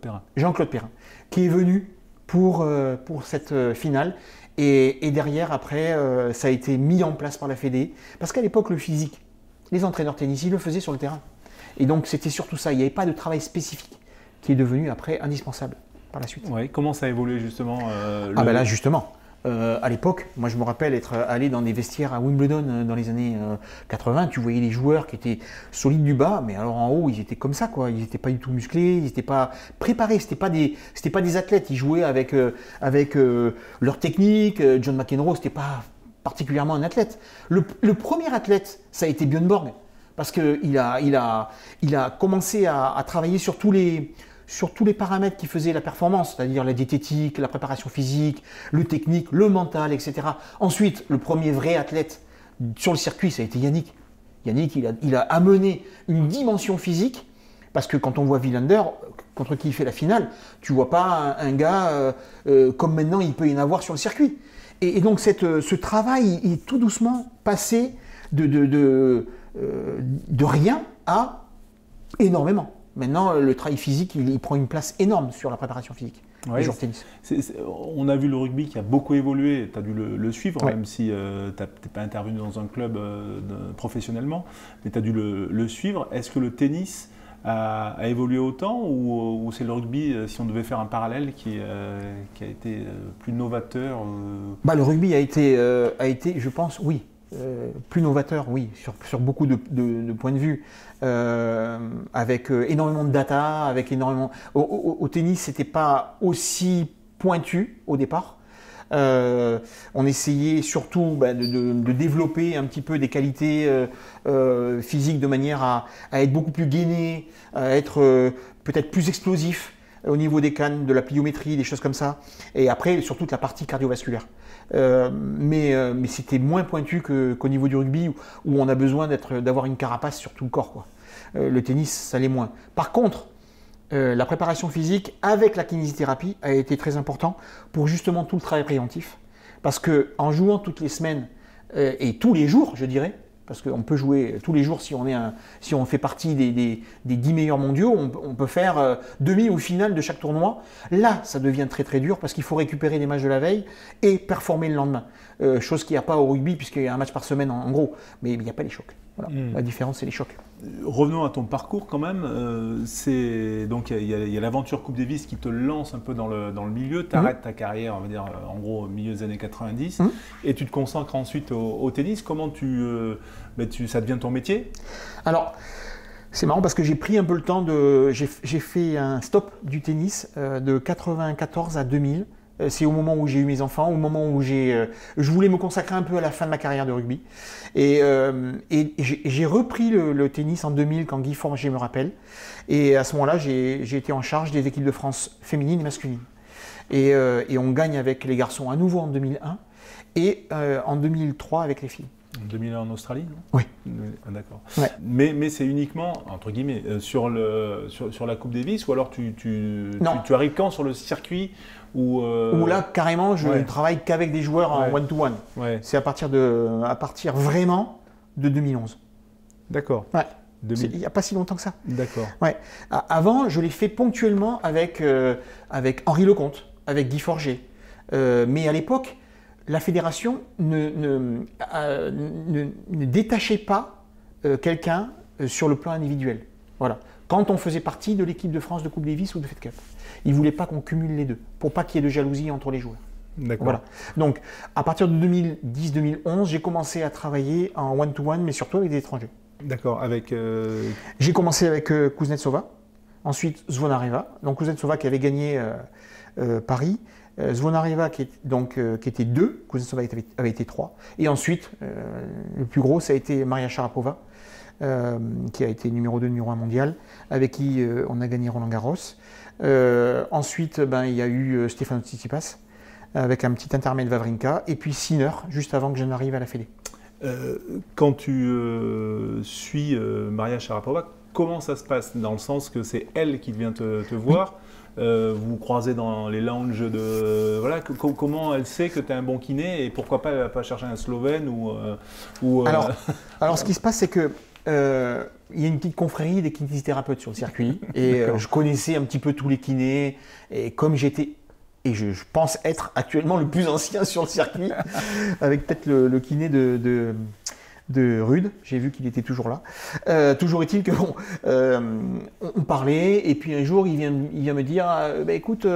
Perrin, qui est venu pour cette finale. Et derrière, après, ça a été mis en place par la Fédé. Parce qu'à l'époque, le physique, les entraîneurs tennis, ils le faisaient sur le terrain. Et donc, c'était surtout ça. Il n'y avait pas de travail spécifique qui est devenu après indispensable par la suite. Oui, comment ça a évolué justement Là, justement, À l'époque, moi je me rappelle être allé dans des vestiaires à Wimbledon dans les années 80, tu voyais les joueurs qui étaient solides du bas, mais alors en haut ils étaient comme ça quoi, ils n'étaient pas du tout musclés, ils n'étaient pas préparés, c'était pas des athlètes, ils jouaient avec leur technique. John McEnroe c'était pas particulièrement un athlète. Le premier athlète ça a été Björn Borg, parce qu'il a commencé à travailler sur tous les paramètres qui faisaient la performance, c'est-à-dire la diététique, la préparation physique, le technique, le mental, etc. Ensuite, le premier vrai athlète sur le circuit, ça a été Yannick. Yannick, il a amené une dimension physique, parce que quand on voit Wilander, contre qui il fait la finale, tu vois pas un gars comme maintenant il peut y en avoir sur le circuit. Et donc ce travail est tout doucement passé de rien à énormément. Maintenant, le travail physique, il prend une place énorme sur la préparation physique, les joueurs de tennis. On a vu le rugby qui a beaucoup évolué, tu as dû le suivre, Ouais. même si tu n'es pas intervenu dans un club professionnellement, mais tu as dû le suivre. Est-ce que le tennis a évolué autant ou c'est le rugby, si on devait faire un parallèle, qui a été plus novateur Le rugby a été, je pense, oui, plus novateur, oui, sur beaucoup de points de vue, avec énormément de data, avec énormément. Au tennis, c'était pas aussi pointu au départ. On essayait surtout de développer un petit peu des qualités physiques de manière à être beaucoup plus gainé, à être peut-être plus explosif au niveau des cannes, de la pliométrie, des choses comme ça. Et après, sur toute la partie cardiovasculaire. Mais c'était moins pointu qu'au niveau du rugby où on a besoin d'avoir une carapace sur tout le corps, quoi. Le tennis, ça l'est moins. Par contre, la préparation physique avec la kinésithérapie a été très important pour justement tout le travail préventif. Parce qu'en jouant toutes les semaines et tous les jours, je dirais, parce qu'on peut jouer tous les jours si on fait partie des 10 meilleurs mondiaux, on peut faire demi ou finale de chaque tournoi. Là, ça devient très très dur parce qu'il faut récupérer les matchs de la veille et performer le lendemain. Chose qu'il n'y a pas au rugby puisqu'il y a un match par semaine en gros, mais il n'y a pas les chocs. Voilà. La différence, c'est les chocs. Revenons à ton parcours quand même. Donc il y a l'aventure Coupe Davis qui te lance un peu dans le milieu. Tu arrêtes ta carrière, on va dire en gros au milieu des années 90, et tu te consacres ensuite au tennis. Comment ça devient ton métier? Alors, c'est marrant parce que j'ai pris un peu le temps j'ai fait un stop du tennis de 94 à 2000. C'est au moment où j'ai eu mes enfants, au moment où je voulais me consacrer un peu à la fin de ma carrière de rugby. Et j'ai repris le tennis en 2000 quand Guy Forger me rappelle. Et à ce moment-là, j'ai été en charge des équipes de France féminines et masculines. Et on gagne avec les garçons à nouveau en 2001 et en 2003 avec les filles. En 2001 en Australie, non? Oui. D'accord. Ouais. Mais c'est uniquement, entre guillemets, sur la Coupe Davis, ou alors tu arrives quand sur le circuit où là, carrément, je ne travaille qu'avec des joueurs en one-to-one. Ouais. C'est à partir vraiment de 2011. D'accord. Ouais. 2000. Il n'y a pas si longtemps que ça. D'accord. Ouais. Avant, je l'ai fait ponctuellement avec Henri Lecomte, avec Guy Forger. Mais à l'époque, la fédération ne détachait pas quelqu'un sur le plan individuel. Voilà. Quand on faisait partie de l'équipe de France de Coupe Davis ou de Fed Cup. Ils ne voulaient pas qu'on cumule les deux, pour pas qu'il y ait de jalousie entre les joueurs. D'accord. Voilà. Donc, à partir de 2010-2011, j'ai commencé à travailler en one-to-one, mais surtout avec des étrangers. D'accord. Avec. J'ai commencé avec Kuznetsova, ensuite Zvonareva. Donc Kuznetsova qui avait gagné Paris, Zvonareva qui était 2, Kuznetsova avait été 3. Et ensuite, le plus gros, ça a été Maria Sharapova, qui a été numéro 2, numéro 1 mondial, avec qui on a gagné Roland Garros. Ensuite, il y a eu Stefanos Tsitsipas, avec un petit intermède Wawrinka, et puis Sinner, juste avant que je n'arrive à la Fédé. Quand tu suis Maria Sharapova, comment ça se passe? Dans le sens que c'est elle qui vient te voir, vous vous croisez dans les lounges de... Voilà, comment elle sait que tu es un bon kiné et pourquoi pas elle va pas chercher un Slovène Alors, ce qui se passe, c'est que il y a une petite confrérie des kinésithérapeutes sur le circuit et je connaissais un petit peu tous les kinés et comme j'étais... Et je pense être actuellement le plus ancien sur le circuit, avec peut-être le kiné de de Rude. J'ai vu qu'il était toujours là. Toujours est-il que bon, on parlait et puis un jour il vient me dire bah, écoute,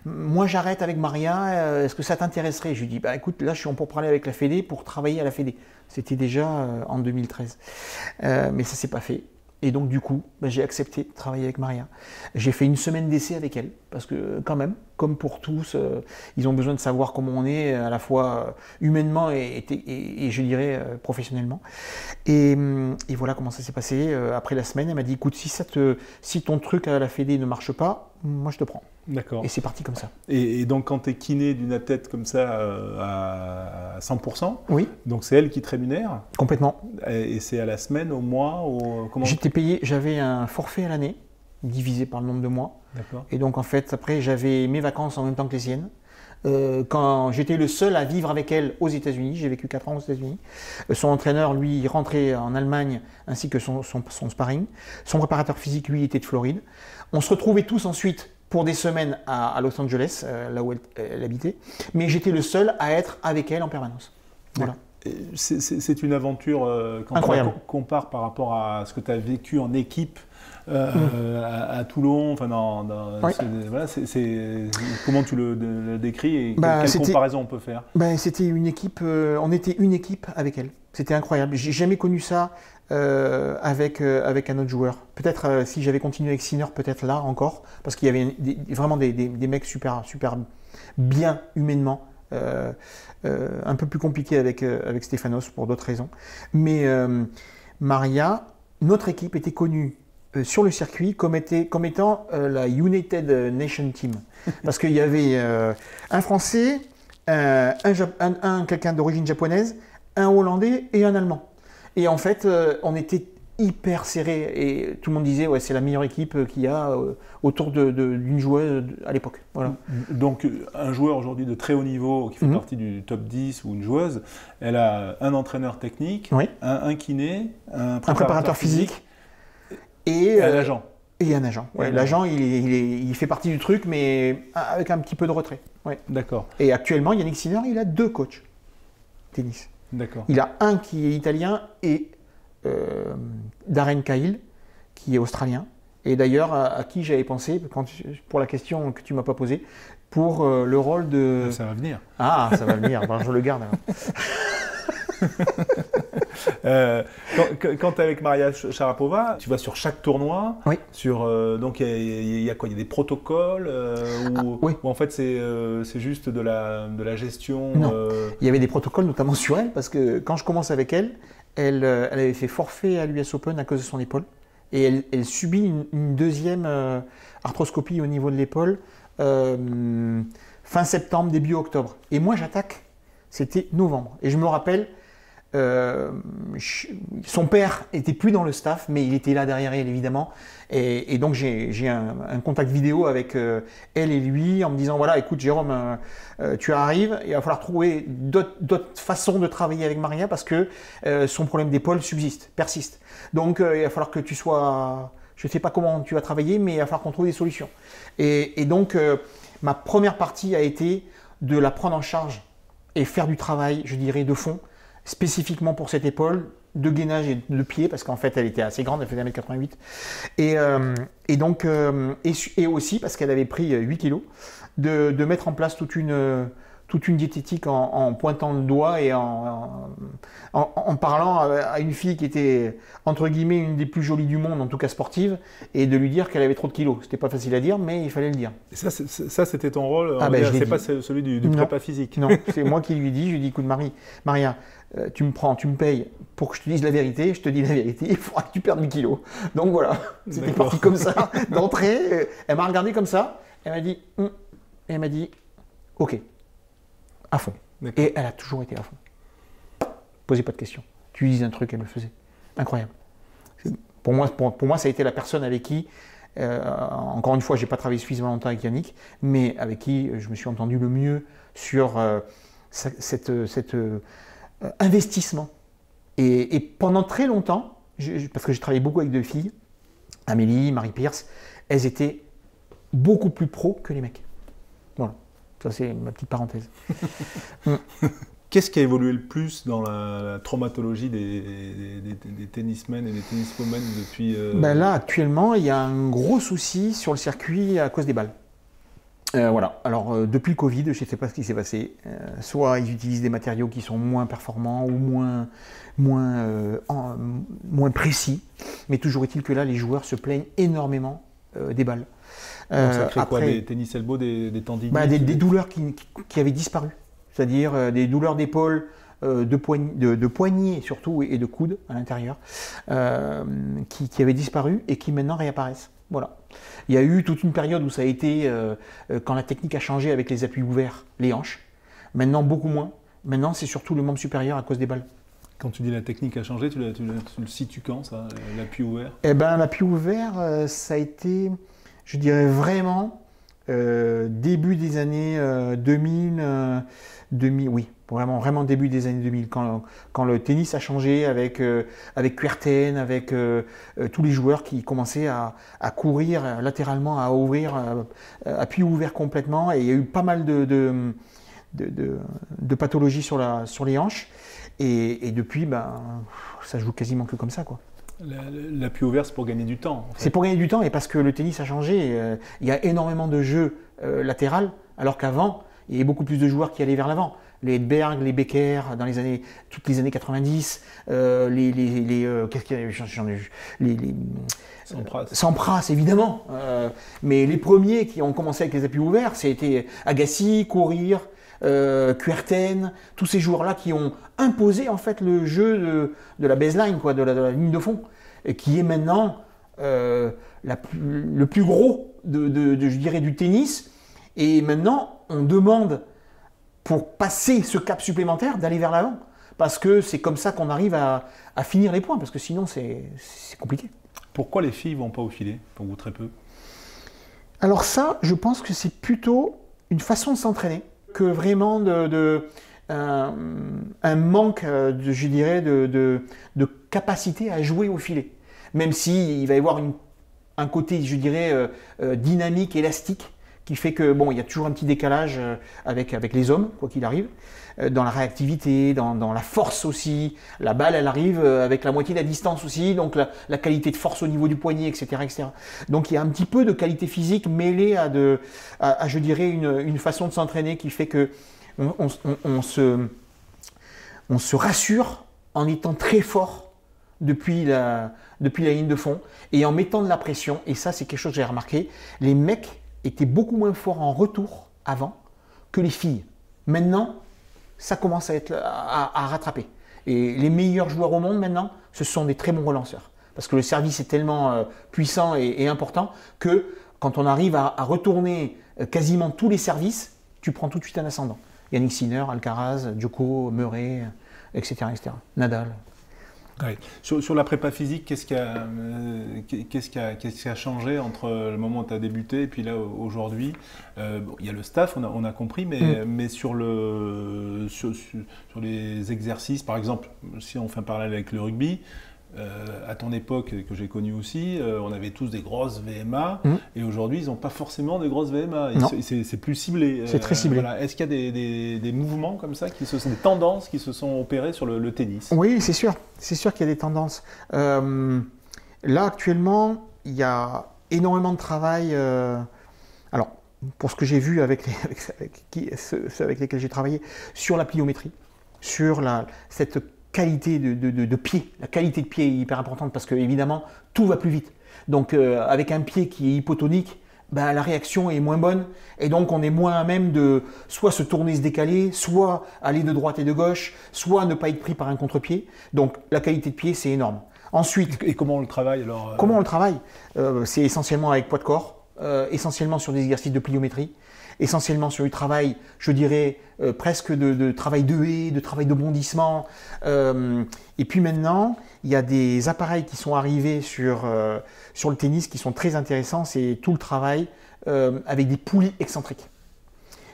moi j'arrête avec Maria, est-ce que ça t'intéresserait? Je lui dis bah écoute, là je suis en pourparlers avec la Fédé pour travailler à la Fédé. C'était déjà en 2013. Mais ça s'est pas fait. Et donc du coup, bah, j'ai accepté de travailler avec Maria. J'ai fait une semaine d'essai avec elle, parce que quand même, comme pour tous, ils ont besoin de savoir comment on est, à la fois humainement et je dirais professionnellement. Et voilà comment ça s'est passé. Après la semaine, elle m'a dit, écoute, si ton truc à la Fédé ne marche pas, moi je te prends. D'accord. Et c'est parti comme ça. Et donc quand tu es kiné d'une athlète comme ça à 100%, oui. Donc c'est elle qui te rémunère? Complètement. Et c'est à la semaine, au mois comment... J'étais payé, j'avais un forfait à l'année, divisé par le nombre de mois. D'accord. Et donc en fait, après, j'avais mes vacances en même temps que les siennes. Quand j'étais le seul à vivre avec elle aux États-Unis, j'ai vécu 4 ans aux États-Unis. Son entraîneur, lui, rentrait en Allemagne, ainsi que son sparring. Son préparateur physique, lui, était de Floride. On se retrouvait tous ensuite pour des semaines à Los Angeles, là où elle habitait. Mais j'étais le seul à être avec elle en permanence. Voilà. C'est une aventure, quand incroyable. On compare par rapport à ce que tu as vécu en équipe à Toulon, enfin oui. Voilà, comment tu le décris et quelle comparaison on peut faire? C'était une équipe, on était une équipe avec elle. C'était incroyable. J'ai jamais connu ça avec un autre joueur. Peut-être si j'avais continué avec Sinner, peut-être là encore, parce qu'il y avait vraiment des mecs super bien humainement. Un peu plus compliqué avec Stefanos pour d'autres raisons. Mais Maria, notre équipe était connue sur le circuit comme étant la United Nation Team. Parce qu'il y avait un Français, quelqu'un d'origine japonaise, un Hollandais et un Allemand. Et en fait, on était hyper serré et tout le monde disait ouais, c'est la meilleure équipe qu'il y a autour d'une joueuse à l'époque. Voilà. Donc un joueur aujourd'hui de très haut niveau qui fait partie du top 10 ou une joueuse, elle a un entraîneur technique, oui. un kiné, un préparateur physique et un agent. Et un agent. Ouais, l'agent, il fait partie du truc, mais avec un petit peu de retrait. Ouais. D'accord. Et actuellement, Yannick Sinner, il a 2 coachs tennis. D'accord. Il a un qui est italien et Darren Cahill, qui est australien, et d'ailleurs à qui j'avais pensé pour la question que tu m'as pas posée, pour le rôle de... Ça va venir. Ah, ça va venir, ben, je le garde. Quand tu es avec Maria Sharapova, tu vas sur chaque tournoi. Oui. Donc il y a quoi? Il y a des protocoles oui. ou en fait c'est juste de la gestion. Non. Il y avait des protocoles notamment sur elle, parce que quand je commence avec elle, elle avait fait forfait à l'US Open à cause de son épaule. Et elle subit une deuxième arthroscopie au niveau de l'épaule fin septembre, début octobre. Et moi, j'attaque, c'était novembre. Et je me rappelle, son père était plus dans le staff, mais il était là derrière elle, évidemment. Et donc, j'ai un contact vidéo avec elle et lui en me disant, voilà, écoute, Jérôme, tu arrives, il va falloir trouver d'autres façons de travailler avec Maria parce que son problème d'épaule persiste. Donc, il va falloir que tu sois... Je ne sais pas comment tu vas travailler, mais il va falloir qu'on trouve des solutions. Et donc, ma première partie a été de la prendre en charge et faire du travail, je dirais, de fond, spécifiquement pour cette épaule, de gainage et de pied, parce qu'en fait, elle était assez grande, elle faisait 1m88. Et aussi, parce qu'elle avait pris 8 kilos, de mettre en place toute une diététique en pointant le doigt et en parlant à une fille qui était, entre guillemets, une des plus jolies du monde, en tout cas sportive, et de lui dire qu'elle avait trop de kilos. C'était pas facile à dire, mais il fallait le dire. Et ça c'était ton rôle? C'est pas celui du prépa physique? Non, c'est moi qui lui dis, je lui dis, écoute Maria, tu me payes pour que je te dise la vérité, je te dis la vérité, il faudra que tu perdes 8 kilos. Donc voilà, c'était parti comme ça, d'entrée. Elle m'a regardé comme ça, elle m'a dit, ok. À fond. Et elle a toujours été à fond. Posez pas de questions. Tu lui dis un truc, elle le faisait. Incroyable. Pour moi, ça a été la personne avec qui, encore une fois, j'ai pas travaillé suffisamment longtemps avec Yannick, mais avec qui je me suis entendu le mieux sur cet investissement. Et pendant très longtemps, parce que j'ai travaillé beaucoup avec 2 filles, Amélie, Marie-Pierce, elles étaient beaucoup plus pros que les mecs. Voilà. Ça, c'est ma petite parenthèse. Qu'est-ce qui a évolué le plus dans la traumatologie des tennismen et des tenniswomen depuis... Là, actuellement, il y a un gros souci sur le circuit à cause des balles. Voilà. Alors, depuis le Covid, je ne sais pas ce qui s'est passé. Soit ils utilisent des matériaux qui sont moins performants ou moins précis. Mais toujours est-il que là, les joueurs se plaignent énormément des balles. Donc ça crée quoi, des tennis elbow, des tendinites, des douleurs qui avaient disparu. C'est-à-dire des douleurs d'épaule, de poignets surtout et de coudes à l'intérieur, qui avaient disparu et qui maintenant réapparaissent. Voilà. Il y a eu toute une période où ça a été, quand la technique a changé avec les appuis ouverts, les hanches. Maintenant, beaucoup moins. Maintenant, c'est surtout le membre supérieur à cause des balles. Quand tu dis la technique a changé, tu le situes quand, ça, l'appui ouvert? L'appui ouvert, ça a été, je dirais vraiment, début des années 2000, oui, vraiment début des années 2000, quand le tennis a changé avec Kuerten, avec tous les joueurs qui commençaient à courir latéralement, à ouvrir, appui ouvert complètement, et il y a eu pas mal de pathologies sur les hanches, et depuis, ça joue quasiment que comme ça, quoi. L'appui ouvert, c'est pour gagner du temps. En fait. C'est pour gagner du temps, et parce que le tennis a changé, il y a énormément de jeux latéral, alors qu'avant, il y avait beaucoup plus de joueurs qui allaient vers l'avant. Les Edberg, les Becker, dans toutes les années 90, qu'est-ce qu'il y a, Sampras, évidemment. Mais les premiers qui ont commencé avec les appuis ouverts, c'était Agassi, Courir, Kuerten, tous ces joueurs-là qui ont imposé en fait le jeu de la baseline, quoi, de la ligne de fond, et qui est maintenant le plus gros je dirais, du tennis. Et maintenant, on demande, pour passer ce cap supplémentaire, d'aller vers l'avant. Parce que c'est comme ça qu'on arrive à finir les points, parce que sinon c'est compliqué. Pourquoi les filles ne vont pas au filet, pour vous très peu? Alors ça, je pense que c'est plutôt une façon de s'entraîner, que vraiment un manque, je dirais, de capacité à jouer au filet. Même s'il va y avoir un côté, je dirais, dynamique, élastique, qui fait que, bon, il y a toujours un petit décalage avec les hommes, quoi qu'il arrive, dans la réactivité, dans la force aussi. La balle, elle arrive avec la moitié de la distance aussi, donc la qualité de force au niveau du poignet, etc., etc. Donc il y a un petit peu de qualité physique mêlée à je dirais, une façon de s'entraîner qui fait que on se rassure en étant très fort depuis la ligne de fond et en mettant de la pression. Et ça, c'est quelque chose que j'ai remarqué. Les mecs étaient beaucoup moins forts en retour avant que les filles. Maintenant, ça commence à rattraper. Et les meilleurs joueurs au monde maintenant, ce sont des très bons relanceurs. Parce que le service est tellement puissant et important que quand on arrive à retourner quasiment tous les services, tu prends tout de suite un ascendant. Yannick Sinner, Alcaraz, Djoko, Murray, etc., etc. Nadal. Ouais. Sur la prépa physique, qu'est-ce qui a changé entre le moment où tu as débuté et puis là aujourd'hui? Il y a le staff, on a compris, mais sur les exercices, par exemple, si on fait un parallèle avec le rugby, à ton époque, que j'ai connu aussi, on avait tous des grosses VMA, et aujourd'hui, ils n'ont pas forcément de grosses VMA. C'est plus ciblé. C'est très ciblé. Voilà. Est-ce qu'il y a des mouvements comme ça, des tendances qui se sont opérées sur le tennis? Oui, c'est sûr. C'est sûr qu'il y a des tendances. Là, actuellement, il y a énormément de travail. Alors, pour ce que j'ai vu avec ceux avec lesquels j'ai travaillé, sur la pliométrie, sur cette qualité de pied. La qualité de pied est hyper importante parce que, évidemment, tout va plus vite. Donc, avec un pied qui est hypotonique, la réaction est moins bonne et donc on est moins à même de soit se tourner, se décaler, soit aller de droite et de gauche, soit ne pas être pris par un contre-pied. Donc, la qualité de pied, c'est énorme. Ensuite, et comment on le travaille alors? Comment on le travaille? C'est essentiellement avec poids de corps, essentiellement sur des exercices de pliométrie, essentiellement sur du travail, je dirais, presque de travail de haie, de travail de bondissement. Et puis maintenant, il y a des appareils qui sont arrivés sur le tennis qui sont très intéressants. C'est tout le travail avec des poulies excentriques.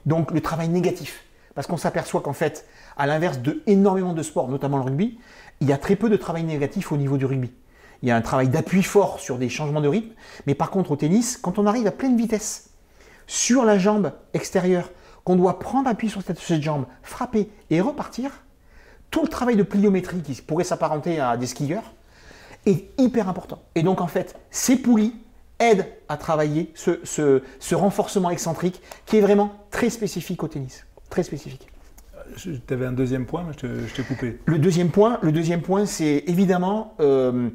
Donc le travail négatif. Parce qu'on s'aperçoit qu'en fait, à l'inverse de énormément de sports, notamment le rugby, il y a très peu de travail négatif au niveau du rugby. Il y a un travail d'appui fort sur des changements de rythme. Mais par contre, au tennis, quand on arrive à pleine vitesse, sur la jambe extérieure, qu'on doit prendre appui sur cette jambe, frapper et repartir, tout le travail de pliométrie qui pourrait s'apparenter à des skieurs est hyper important. Et donc en fait, ces poulies aident à travailler ce renforcement excentrique qui est vraiment très spécifique au tennis. Très spécifique. Tu avais un deuxième point, mais je t'ai coupé. Le deuxième point, c'est évidemment le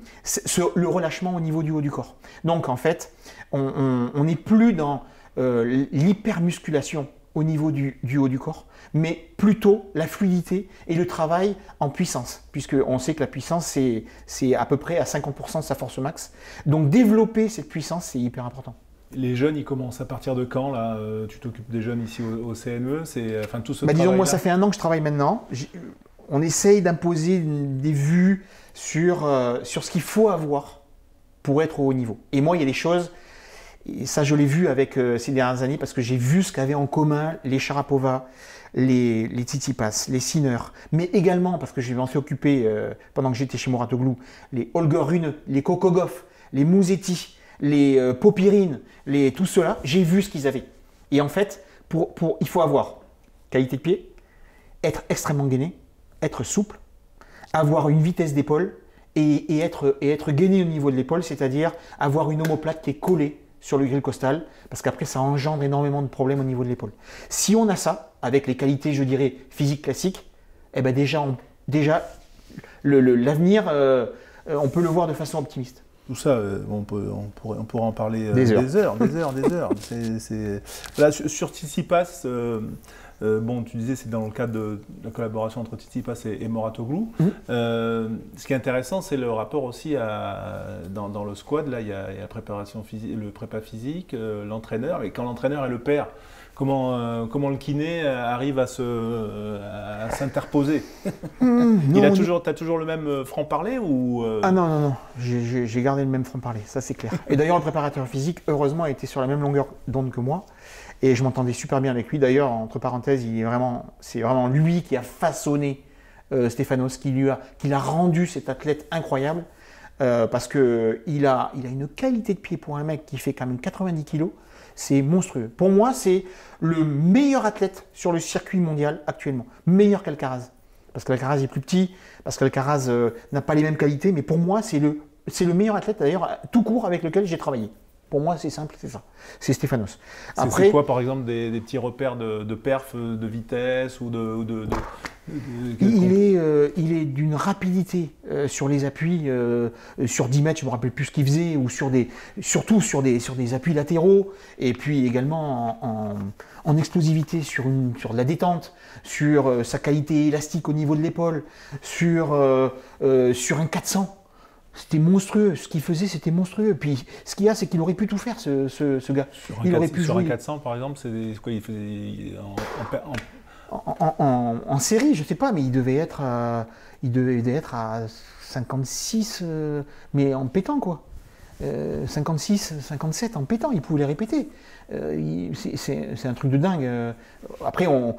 relâchement au niveau du haut du corps. Donc en fait, on n'est plus dans l'hypermusculation au niveau du haut du corps, mais plutôt la fluidité et le travail en puissance, puisqu'on sait que la puissance, c'est à peu près à 50% de sa force max. Donc développer cette puissance, c'est hyper important. Les jeunes, ils commencent à partir de quand là tu t'occupes des jeunes ici au CNE, tout ce disons, moi, ça fait 1 an que je travaille maintenant. On essaye d'imposer des vues sur ce qu'il faut avoir pour être au haut niveau. Et moi, il y a des choses, et ça je l'ai vu avec ces dernières années, parce que j'ai vu ce qu'avaient en commun les Sharapova, les Tsitsipas, les Sinner, mais également, parce que je m'en suis occupé pendant que j'étais chez Mouratoglou, les Holger Rune, les Coco Gauff, les Musetti, les Popirine, tout cela, j'ai vu ce qu'ils avaient. Et en fait, il faut avoir qualité de pied, être extrêmement gainé, être souple, avoir une vitesse d'épaule et être gainé au niveau de l'épaule, c'est-à-dire avoir une omoplate qui est collée sur le grille costal, parce qu'après ça engendre énormément de problèmes au niveau de l'épaule. Si on a ça, avec les qualités, je dirais, physiques classiques, eh ben déjà l'avenir, on peut le voir de façon optimiste. Tout ça, on pourra en parler des heures. Là, sur Tsitsipas, tu disais c'est dans le cadre de la collaboration entre Tsitsipas et Mouratoglou. Ce qui est intéressant, c'est le rapport aussi dans le squad. Là, il y a la préparation physique, le prépa physique, l'entraîneur. Et quand l'entraîneur est le père, comment le kiné arrive à s'interposer? T'as toujours le même franc-parler ou Ah non, j'ai gardé le même franc-parler, ça c'est clair. Et d'ailleurs, le préparateur physique, heureusement, était sur la même longueur d'onde que moi. Et je m'entendais super bien avec lui. D'ailleurs, entre parenthèses, c'est vraiment lui qui a façonné Stefanos, qui l'a rendu cet athlète incroyable. Parce qu'il a une qualité de pied pour un mec qui fait quand même 90 kg. C'est monstrueux. Pour moi, c'est le meilleur athlète sur le circuit mondial actuellement. Meilleur qu'Alcaraz. Parce qu'Alcaraz est plus petit, parce qu'Alcaraz n'a pas les mêmes qualités. Mais pour moi, c'est le meilleur athlète, d'ailleurs, tout court avec lequel j'ai travaillé. Pour moi, c'est simple, c'est ça. C'est Stefanos. Après, c'est quoi, par exemple, des petits repères de perf, de vitesse ou il est d'une rapidité sur les appuis, sur 10 mètres, je ne me rappelle plus ce qu'il faisait, ou surtout sur des appuis latéraux, et puis également en explosivité sur de la détente, sur sa qualité élastique au niveau de l'épaule, sur un 400. C'était monstrueux, ce qu'il faisait c'était monstrueux. Puis ce qu'il y a, c'est qu'il aurait pu tout faire, ce gars. Sur un 400 par exemple, c'est quoi il faisait en série, je sais pas, mais il devait être à 56, mais en pétant quoi. 56, 57 en pétant, il pouvait les répéter. C'est un truc de dingue. Après, on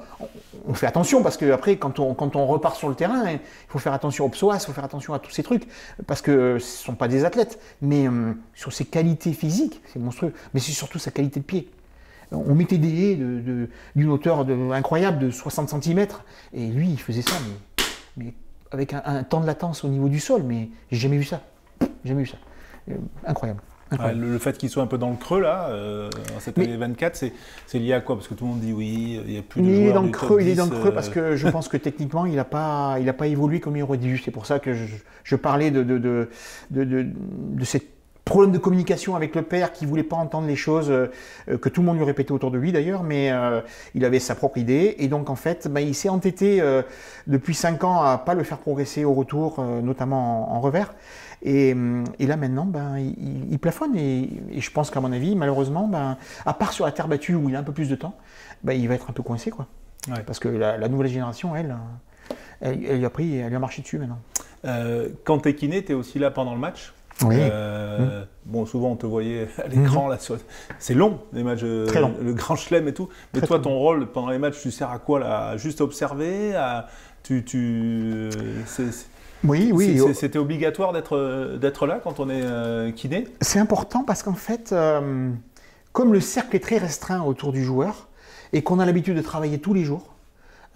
fait attention parce que après, quand on repart sur le terrain, il faut faire attention au psoas, il faut faire attention à tous ces trucs parce que ce ne sont pas des athlètes. Mais sur ses qualités physiques, c'est monstrueux. Mais c'est surtout sa qualité de pied. On mettait des haies d'une hauteur incroyable de 60 cm et lui, il faisait ça, mais avec un temps de latence au niveau du sol. Mais j'ai jamais vu ça. Jamais vu ça. Incroyable. Ouais, le fait qu'il soit un peu dans le creux là, en cette année 24, c'est lié à quoi? Parce que tout le monde dit oui, il n'y a plus de joueurs. Il est dans le creux parce que je pense que techniquement il n'a pas évolué comme il aurait dû. C'est pour ça que je parlais de ces problèmes de communication avec le père qui ne voulait pas entendre les choses que tout le monde lui répétait autour de lui d'ailleurs, mais il avait sa propre idée et donc en fait il s'est entêté depuis 5 ans à ne pas le faire progresser au retour, notamment en revers. Et là maintenant, il plafonne et je pense qu'à mon avis, malheureusement, à part sur la terre battue où il a un peu plus de temps, il va être un peu coincé quoi. Ouais. Parce que la nouvelle génération, elle lui a marché dessus maintenant. Quand t'es kiné, t'es aussi là pendant le match. Oui. Bon, souvent on te voyait à l'écran là. C'est long les matchs, très long. Le grand chelem et tout. Mais très toi, ton rôle pendant les matchs, tu sers à quoi là? Juste à observer, Oui. C'était obligatoire d'être là quand on est kiné? C'est important parce qu'en fait, comme le cercle est très restreint autour du joueur, et qu'on a l'habitude de travailler tous les jours,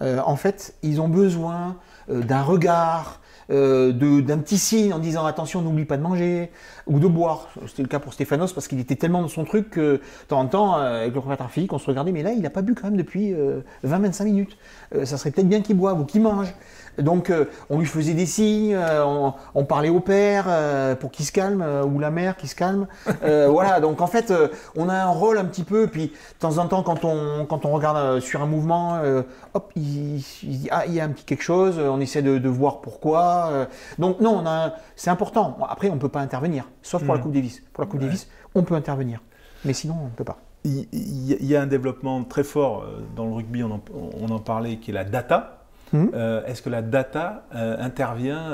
en fait, ils ont besoin d'un regard, d'un petit signe en disant attention, n'oublie pas de manger ou de boire. C'était le cas pour Stéphanos parce qu'il était tellement dans son truc que de temps en temps, avec le préparateur physique, on se regardait, mais là, il n'a pas bu quand même depuis 20-25 minutes. Ça serait peut-être bien qu'il boive ou qu'il mange. Donc, on lui faisait des signes, on parlait au père pour qu'il se calme, ou la mère qui se calme. Voilà, donc en fait, on a un rôle un petit peu, puis de temps en temps, quand on regarde sur un mouvement, hop, il dit, ah, il y a un petit quelque chose, on essaie de voir pourquoi. Donc non, c'est important. Bon, après, on ne peut pas intervenir, sauf pour la Coupe Davis. Pour la Coupe Davis, on peut intervenir, mais sinon, on ne peut pas. Il y a un développement très fort dans le rugby, on en parlait, qui est la data. Est-ce que la data intervient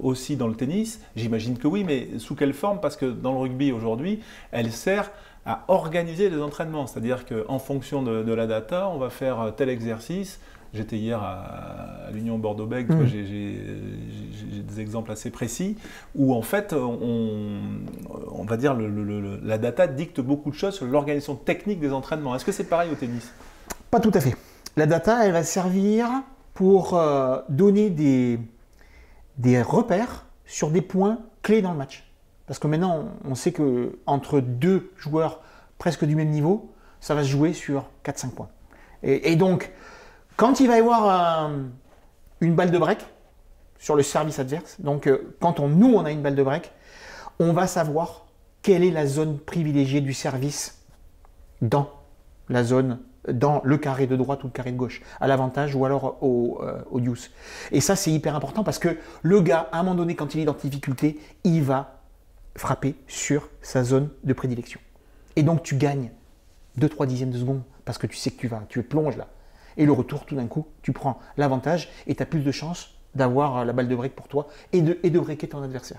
aussi dans le tennis? J'imagine que oui, mais sous quelle forme? Parce que dans le rugby aujourd'hui, elle sert à organiser les entraînements. C'est-à-dire qu'en fonction de la data, on va faire tel exercice. J'étais hier à l'Union Bordeaux-Bègles, j'ai des exemples assez précis, où en fait, on va dire la data dicte beaucoup de choses sur l'organisation technique des entraînements. Est-ce que c'est pareil au tennis? Pas tout à fait. La data, elle va servir pour donner des repères sur des points clés dans le match. Parce que maintenant, on sait qu'entre deux joueurs presque du même niveau, ça va se jouer sur 4-5 points. Et donc, quand il va y avoir une balle de break sur le service adverse, donc quand nous, on a une balle de break, on va savoir quelle est la zone privilégiée du service dans la zone, dans le carré de droite ou le carré de gauche, à l'avantage ou alors au deuce. Et ça, c'est hyper important parce que le gars, à un moment donné, quand il est dans des difficultés, il va frapper sur sa zone de prédilection. Et donc, tu gagnes 2-3 dixièmes de seconde parce que tu sais que tu plonges là. Et le retour, tout d'un coup, tu prends l'avantage et tu as plus de chances d'avoir la balle de break pour toi et de breaker ton adversaire.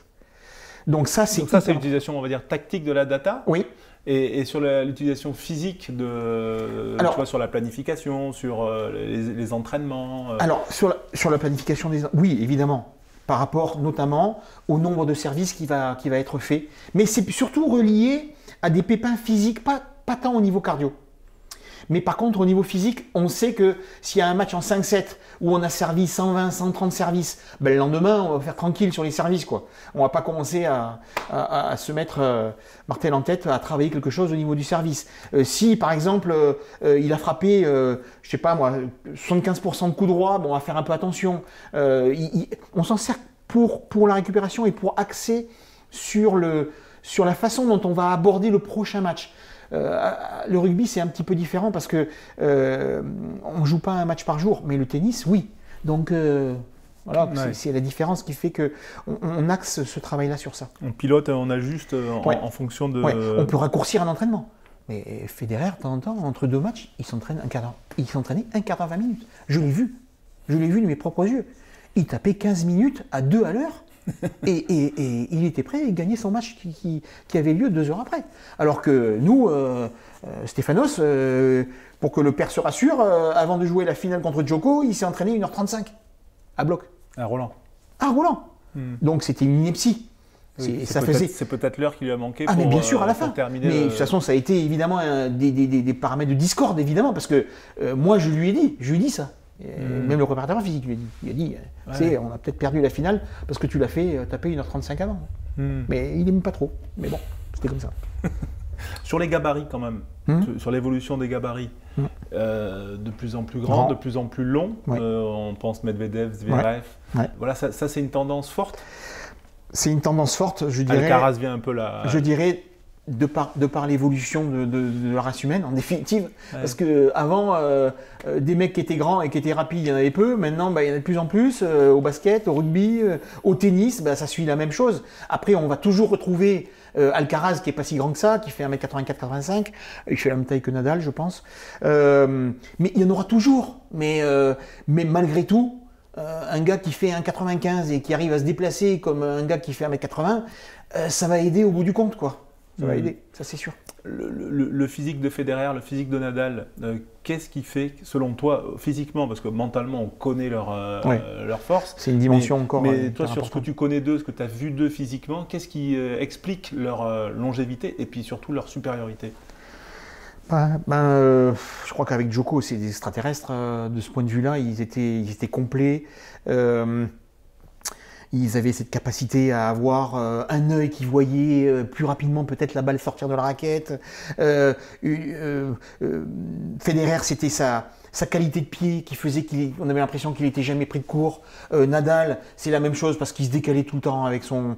Donc ça, c'est l'utilisation, on va dire, tactique de la data. Oui. Et sur l'utilisation physique tu vois, sur la planification, sur les entraînements. Alors sur la planification oui, évidemment, par rapport notamment au nombre de services qui va être fait, mais c'est surtout relié à des pépins physiques, pas tant au niveau cardio. Mais par contre, au niveau physique, on sait que s'il y a un match en 5-7 où on a servi 120, 130 services, ben le lendemain, on va faire tranquille sur les services, quoi. On va pas commencer à se mettre martel en tête à travailler quelque chose au niveau du service. Si, par exemple, il a frappé, je sais pas moi, 75% de coups droits, bon, on va faire un peu attention. On s'en sert pour la récupération et pour axer sur la façon dont on va aborder le prochain match. Le rugby, c'est un petit peu différent parce que on joue pas un match par jour, mais le tennis, oui. Donc voilà, ouais. C'est la différence qui fait que on axe ce travail-là sur ça. On pilote, on ajuste en fonction de. Ouais. On peut raccourcir un entraînement. Mais Federer, de temps en temps, entre deux matchs, il s'entraînait un quart d'heure, 20 minutes. Je l'ai vu de mes propres yeux. Il tapait 15 minutes à 2 à l'heure. Et il était prêt à gagner son match qui avait lieu 2 heures après. Alors que nous, Stéphanos, pour que le père se rassure, avant de jouer la finale contre Djoko, il s'est entraîné 1h35 à bloc. À Roland. Donc c'était une ineptie. Oui, c'est peut-être l'heure qui lui a manqué mais bien sûr, à la fin. Terminer. Mais de toute façon, ça a été évidemment des paramètres de discorde, évidemment, parce que moi, je lui ai dit ça. Même le préparateur physique lui a dit, on a peut-être perdu la finale parce que tu l'as fait taper 1h35 avant. Mais il n'aime pas trop. Mais bon, c'était comme ça. Sur les gabarits quand même, sur l'évolution des gabarits, de plus en plus grands, de plus en plus longs, on pense Medvedev, Zverev, voilà, ça c'est une tendance forte. C'est une tendance forte, je dirais. Alcaraz vient un peu là. Je dirais de par l'évolution de la race humaine, en définitive. Parce qu'avant, des mecs qui étaient grands et qui étaient rapides, il y en avait peu. Maintenant, il y en a de plus en plus. Au basket, au rugby, au tennis, ça suit la même chose. Après, on va toujours retrouver Alcaraz, qui n'est pas si grand que ça, qui fait 1m84-85. Il fait la même taille que Nadal, je pense. Mais il y en aura toujours. Mais malgré tout, un gars qui fait 1m95 et qui arrive à se déplacer comme un gars qui fait 1m80, ça va aider au bout du compte, quoi. Ça va aider, ça c'est sûr. Le physique de Federer, le physique de Nadal, qu'est-ce qui fait, selon toi, physiquement, parce que mentalement on connaît leur force. C'est une dimension encore. Mais toi, sur ce que tu connais d'eux, ce que tu as vu d'eux physiquement, qu'est-ce qui explique leur longévité et puis surtout leur supériorité? Je crois qu'avec Djoko, c'est des extraterrestres. De ce point de vue-là, ils étaient complets. Ils avaient cette capacité à avoir un œil qui voyait plus rapidement peut-être la balle sortir de la raquette. Federer, c'était sa qualité de pied qui faisait qu'on avait l'impression qu'il n'était jamais pris de court. Nadal, c'est la même chose parce qu'il se décalait tout le temps avec son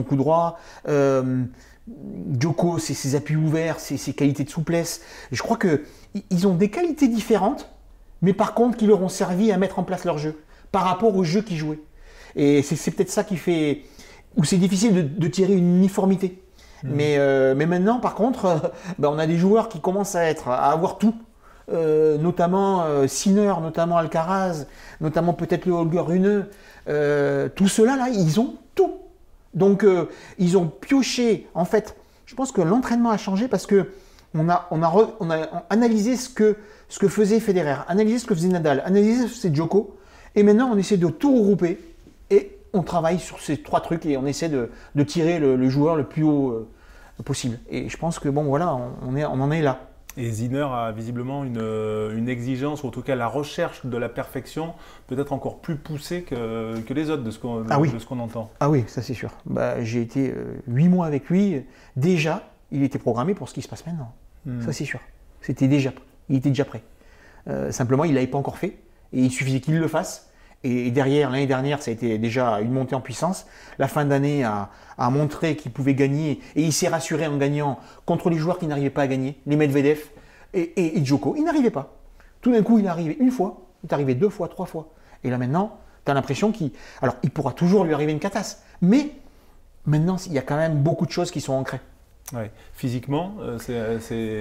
coup droit. Djoko, c'est ses appuis ouverts, ses qualités de souplesse. Et je crois qu'ils ont des qualités différentes, mais par contre qui leur ont servi à mettre en place leur jeu par rapport au jeu qu'ils jouaient. Et c'est peut-être ça qui fait où c'est difficile de tirer une uniformité. Mais maintenant, par contre, on a des joueurs qui commencent à avoir tout. Notamment Sinner, notamment Alcaraz, notamment peut-être le Holger Rune. Tout cela là, ils ont tout. Donc ils ont pioché. En fait, je pense que l'entraînement a changé parce que on a analysé ce que faisait Federer, analysé ce que faisait Nadal, analysé ce que faisait Djoko, et maintenant on essaie de tout regrouper et on travaille sur ces 3 trucs et on essaie de tirer le joueur le plus haut possible. Et je pense que bon voilà, on en est là. Et Sinner a visiblement une exigence, ou en tout cas la recherche de la perfection, peut-être encore plus poussée que les autres de ce qu'on entend. Ah oui, ça c'est sûr. J'ai été 8 mois avec lui. Déjà, il était programmé pour ce qui se passe maintenant. Ça c'est sûr. Il était déjà prêt. Simplement, il ne l'avait pas encore fait. Et il suffisait qu'il le fasse. Et derrière, l'année dernière, ça a été déjà une montée en puissance. La fin d'année a montré qu'il pouvait gagner. Et il s'est rassuré en gagnant contre les joueurs qui n'arrivaient pas à gagner, les Medvedev et Djoko. Il n'arrivait pas. Tout d'un coup, il est arrivé une fois, il est arrivé 2 fois, 3 fois. Et là maintenant, tu as l'impression Alors, il pourra toujours lui arriver une catasse. Mais maintenant, il y a quand même beaucoup de choses qui sont ancrées. Ouais. Physiquement,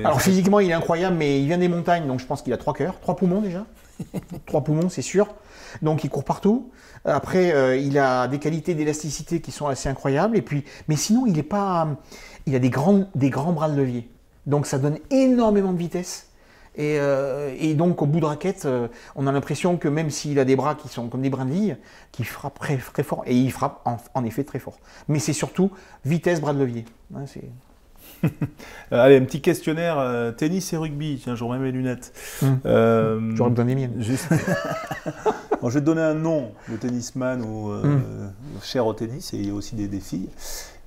Alors physiquement, il est incroyable, mais il vient des montagnes, donc je pense qu'il a 3 cœurs, 3 poumons déjà. 3 poumons, c'est sûr. Donc il court partout. Après, il a des qualités d'élasticité qui sont assez incroyables. Mais sinon, il a des grands bras de levier. Donc ça donne énormément de vitesse. Et donc au bout de raquette, on a l'impression que même s'il a des bras qui sont comme des brindilles, qu'il frappe très, très fort. Et il frappe en effet très fort. Mais c'est surtout vitesse, bras de levier. Hein, Allez, un petit questionnaire tennis et rugby. Tiens, j'aurais mes lunettes. J'aurais besoin des miennes. Bon, je vais te donner un nom de tennisman ou cher au tennis, et il y a aussi des filles.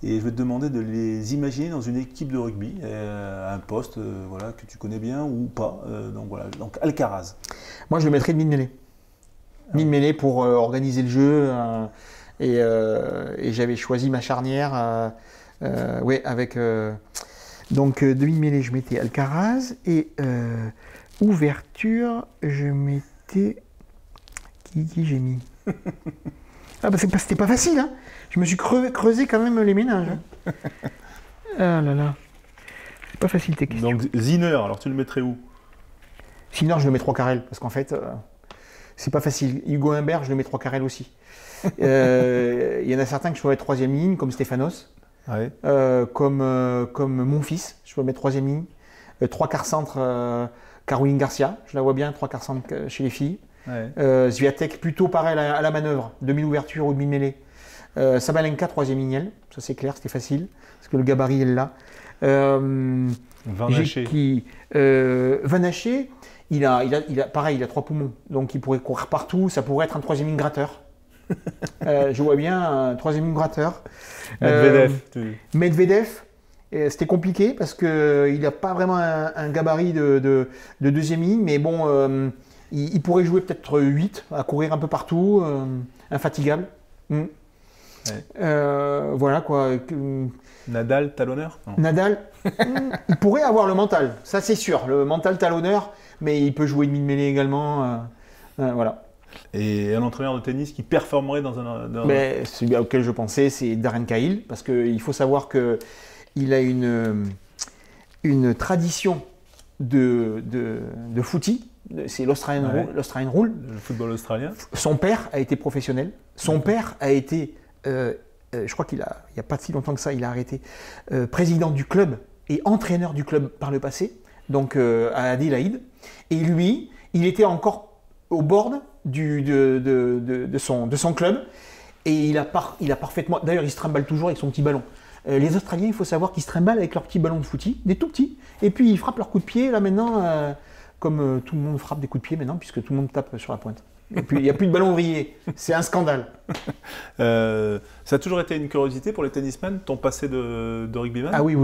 Et je vais te demander de les imaginer dans une équipe de rugby, à un poste que tu connais bien ou pas. Donc Alcaraz. Moi, je le mettrais de mid-mêlée. Mid-mêlée pour organiser le jeu. Et j'avais choisi ma charnière. Avec donc demi-mêlée, je mettais Alcaraz et ouverture, je mettais qui j'ai mis. C'était pas facile, hein. Je me suis creusé quand même les méninges. Hein. Ah là là, c'est pas facile tes questions. Donc Sinner, alors tu le mettrais où? Sinner, je le mets 3 carrels parce qu'en fait, c'est pas facile. Hugo Humbert, je le mets 3 carrels aussi. Il y en a certains que je ferais 3e ligne, comme Stefanos. Ouais. Comme mon fils, je peux mettre 3e ligne. 3 quarts centre, Caroline Garcia, je la vois bien, 3 quarts centre chez les filles. Ouais. Swiatek, plutôt pareil à la manœuvre, demi-ouverture ou demi-mêlée. Sabalenka, 3e ligne, elle, ça c'est clair, c'était facile, parce que le gabarit est là. Van Haché, il a 3 poumons, donc il pourrait courir partout, ça pourrait être un 3e ligne gratteur. Je vois bien un 3e ligne gratteur. Medvedev, c'était compliqué parce qu'il n'a pas vraiment un gabarit de 2e ligne, mais bon, il pourrait jouer peut-être 8, à courir un peu partout, infatigable. Voilà quoi. Nadal, talonneur? Nadal, il pourrait avoir le mental, ça c'est sûr, le mental talonneur, mais il peut jouer demi-mêlée également. Voilà. Et un entraîneur de tennis qui performerait dans un... Mais celui auquel je pensais, c'est Darren Cahill, parce qu'il faut savoir qu'il a une tradition de footy, c'est l'Australian Rule. Le football australien. Son père a été professionnel, son père a été, je crois qu'il n'y a pas si longtemps que ça, il a arrêté, président du club et entraîneur du club par le passé, donc à Adélaïde, et lui, il était encore au board de son club, et il a parfaitement, d'ailleurs il se trimballe toujours avec son petit ballon, Les Australiens, il faut savoir qu'ils se trimballent avec leurs petits ballons de footy, des tout petits, et puis ils frappent leurs coups de pied, là maintenant, comme tout le monde frappe des coups de pied maintenant, puisque tout le monde tape sur la pointe. Et puis il n'y a plus de ballon ouvrier, c'est un scandale. Ça a toujours été une curiosité pour les tennismen, ton passé de rugbyman? Ah oui.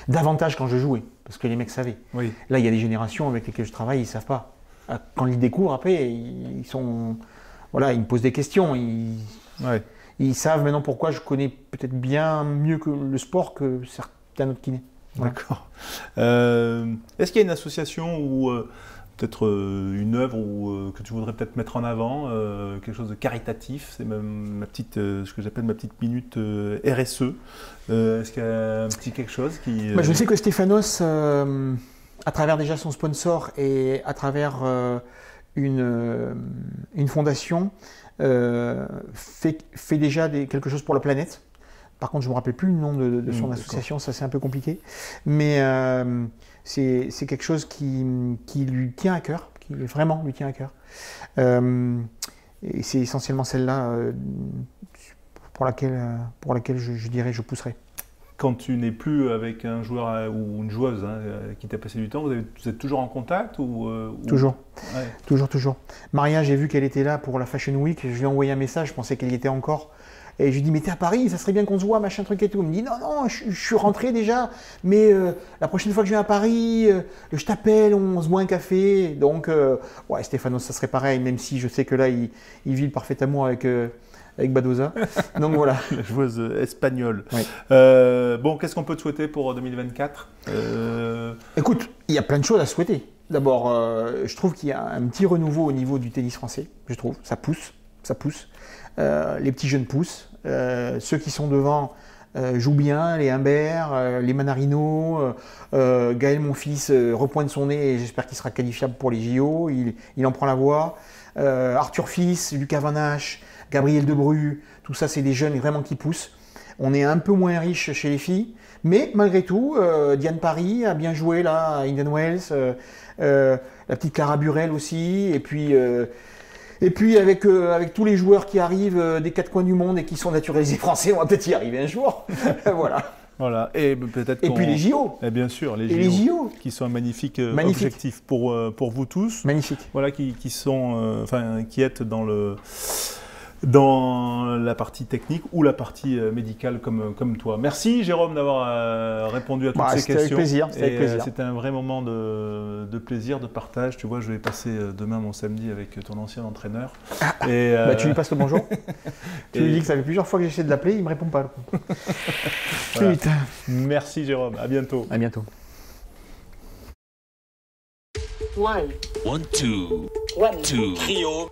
Davantage quand je jouais, parce que les mecs savaient. Oui. Là, il y a des générations avec lesquelles je travaille, ils ne savent pas. Quand ils découvrent, après, ils sont... Voilà, ils me posent des questions. Ils savent maintenant pourquoi je connais peut-être bien mieux que le sport que certains autres kinés. Voilà. D'accord. Est-ce qu'il y a une association ou peut-être une œuvre que tu voudrais peut-être mettre en avant, quelque chose de caritatif? C'est même ce que j'appelle ma petite minute RSE. Est-ce qu'il y a un petit quelque chose qui... Je sais que Stéphanos, à travers déjà son sponsor et à travers une fondation, fait déjà quelque chose pour la planète. Par contre, je ne me rappelle plus le nom de son association, ça c'est un peu compliqué. Mais c'est quelque chose qui lui tient à cœur, qui vraiment lui tient à cœur. Et c'est essentiellement celle-là pour laquelle je dirais je pousserai. Quand tu n'es plus avec un joueur ou une joueuse qui t'a passé du temps, vous êtes toujours en contact Toujours. Ouais. Toujours. Maria, j'ai vu qu'elle était là pour la Fashion Week, je lui ai envoyé un message, je pensais qu'elle y était encore. Et je lui dis, mais t'es à Paris, ça serait bien qu'on se voit, machin truc et tout. Elle me dit, non, je suis rentré déjà, mais la prochaine fois que je viens à Paris, je t'appelle, on se boit un café. Donc, Stéphanos, ça serait pareil, même si je sais que là, il vit le parfait amour avec Badoza. Donc voilà. La joueuse espagnole. Oui. Bon, qu'est-ce qu'on peut te souhaiter pour 2024 Écoute, il y a plein de choses à souhaiter. D'abord, je trouve qu'il y a un petit renouveau au niveau du tennis français, je trouve. Ça pousse. Les petits jeunes poussent. Ceux qui sont devant jouent bien, les Humbert, les Manarino. Gaël, mon fils, repointe son nez et j'espère qu'il sera qualifiable pour les JO. Il en prend la voie. Arthur Fils, Lucas Van Hache, Gabriel Debru, tout ça, c'est des jeunes vraiment qui poussent. On est un peu moins riche chez les filles, mais malgré tout, Diane Paris a bien joué là à Indian Wells, la petite Clara Burel aussi, et puis avec tous les joueurs qui arrivent des quatre coins du monde et qui sont naturalisés français, on va peut-être y arriver un jour. Voilà. Et peut-être. Et puis les JO. Et bien sûr, les JO qui sont un magnifique objectif pour vous tous. Magnifique. Voilà, qui êtes dans la partie technique ou la partie médicale comme toi. Merci Jérôme d'avoir répondu à toutes ces questions. C'était avec plaisir. C'était un vrai moment de plaisir, de partage. Tu vois, je vais passer demain mon samedi avec ton ancien entraîneur. Tu lui passes le bonjour. Tu lui dis que ça fait plusieurs fois que j'essaie de l'appeler, il ne me répond pas. Voilà. Putain. Merci Jérôme, à bientôt. À bientôt. 1, 2, 1, 2, trio.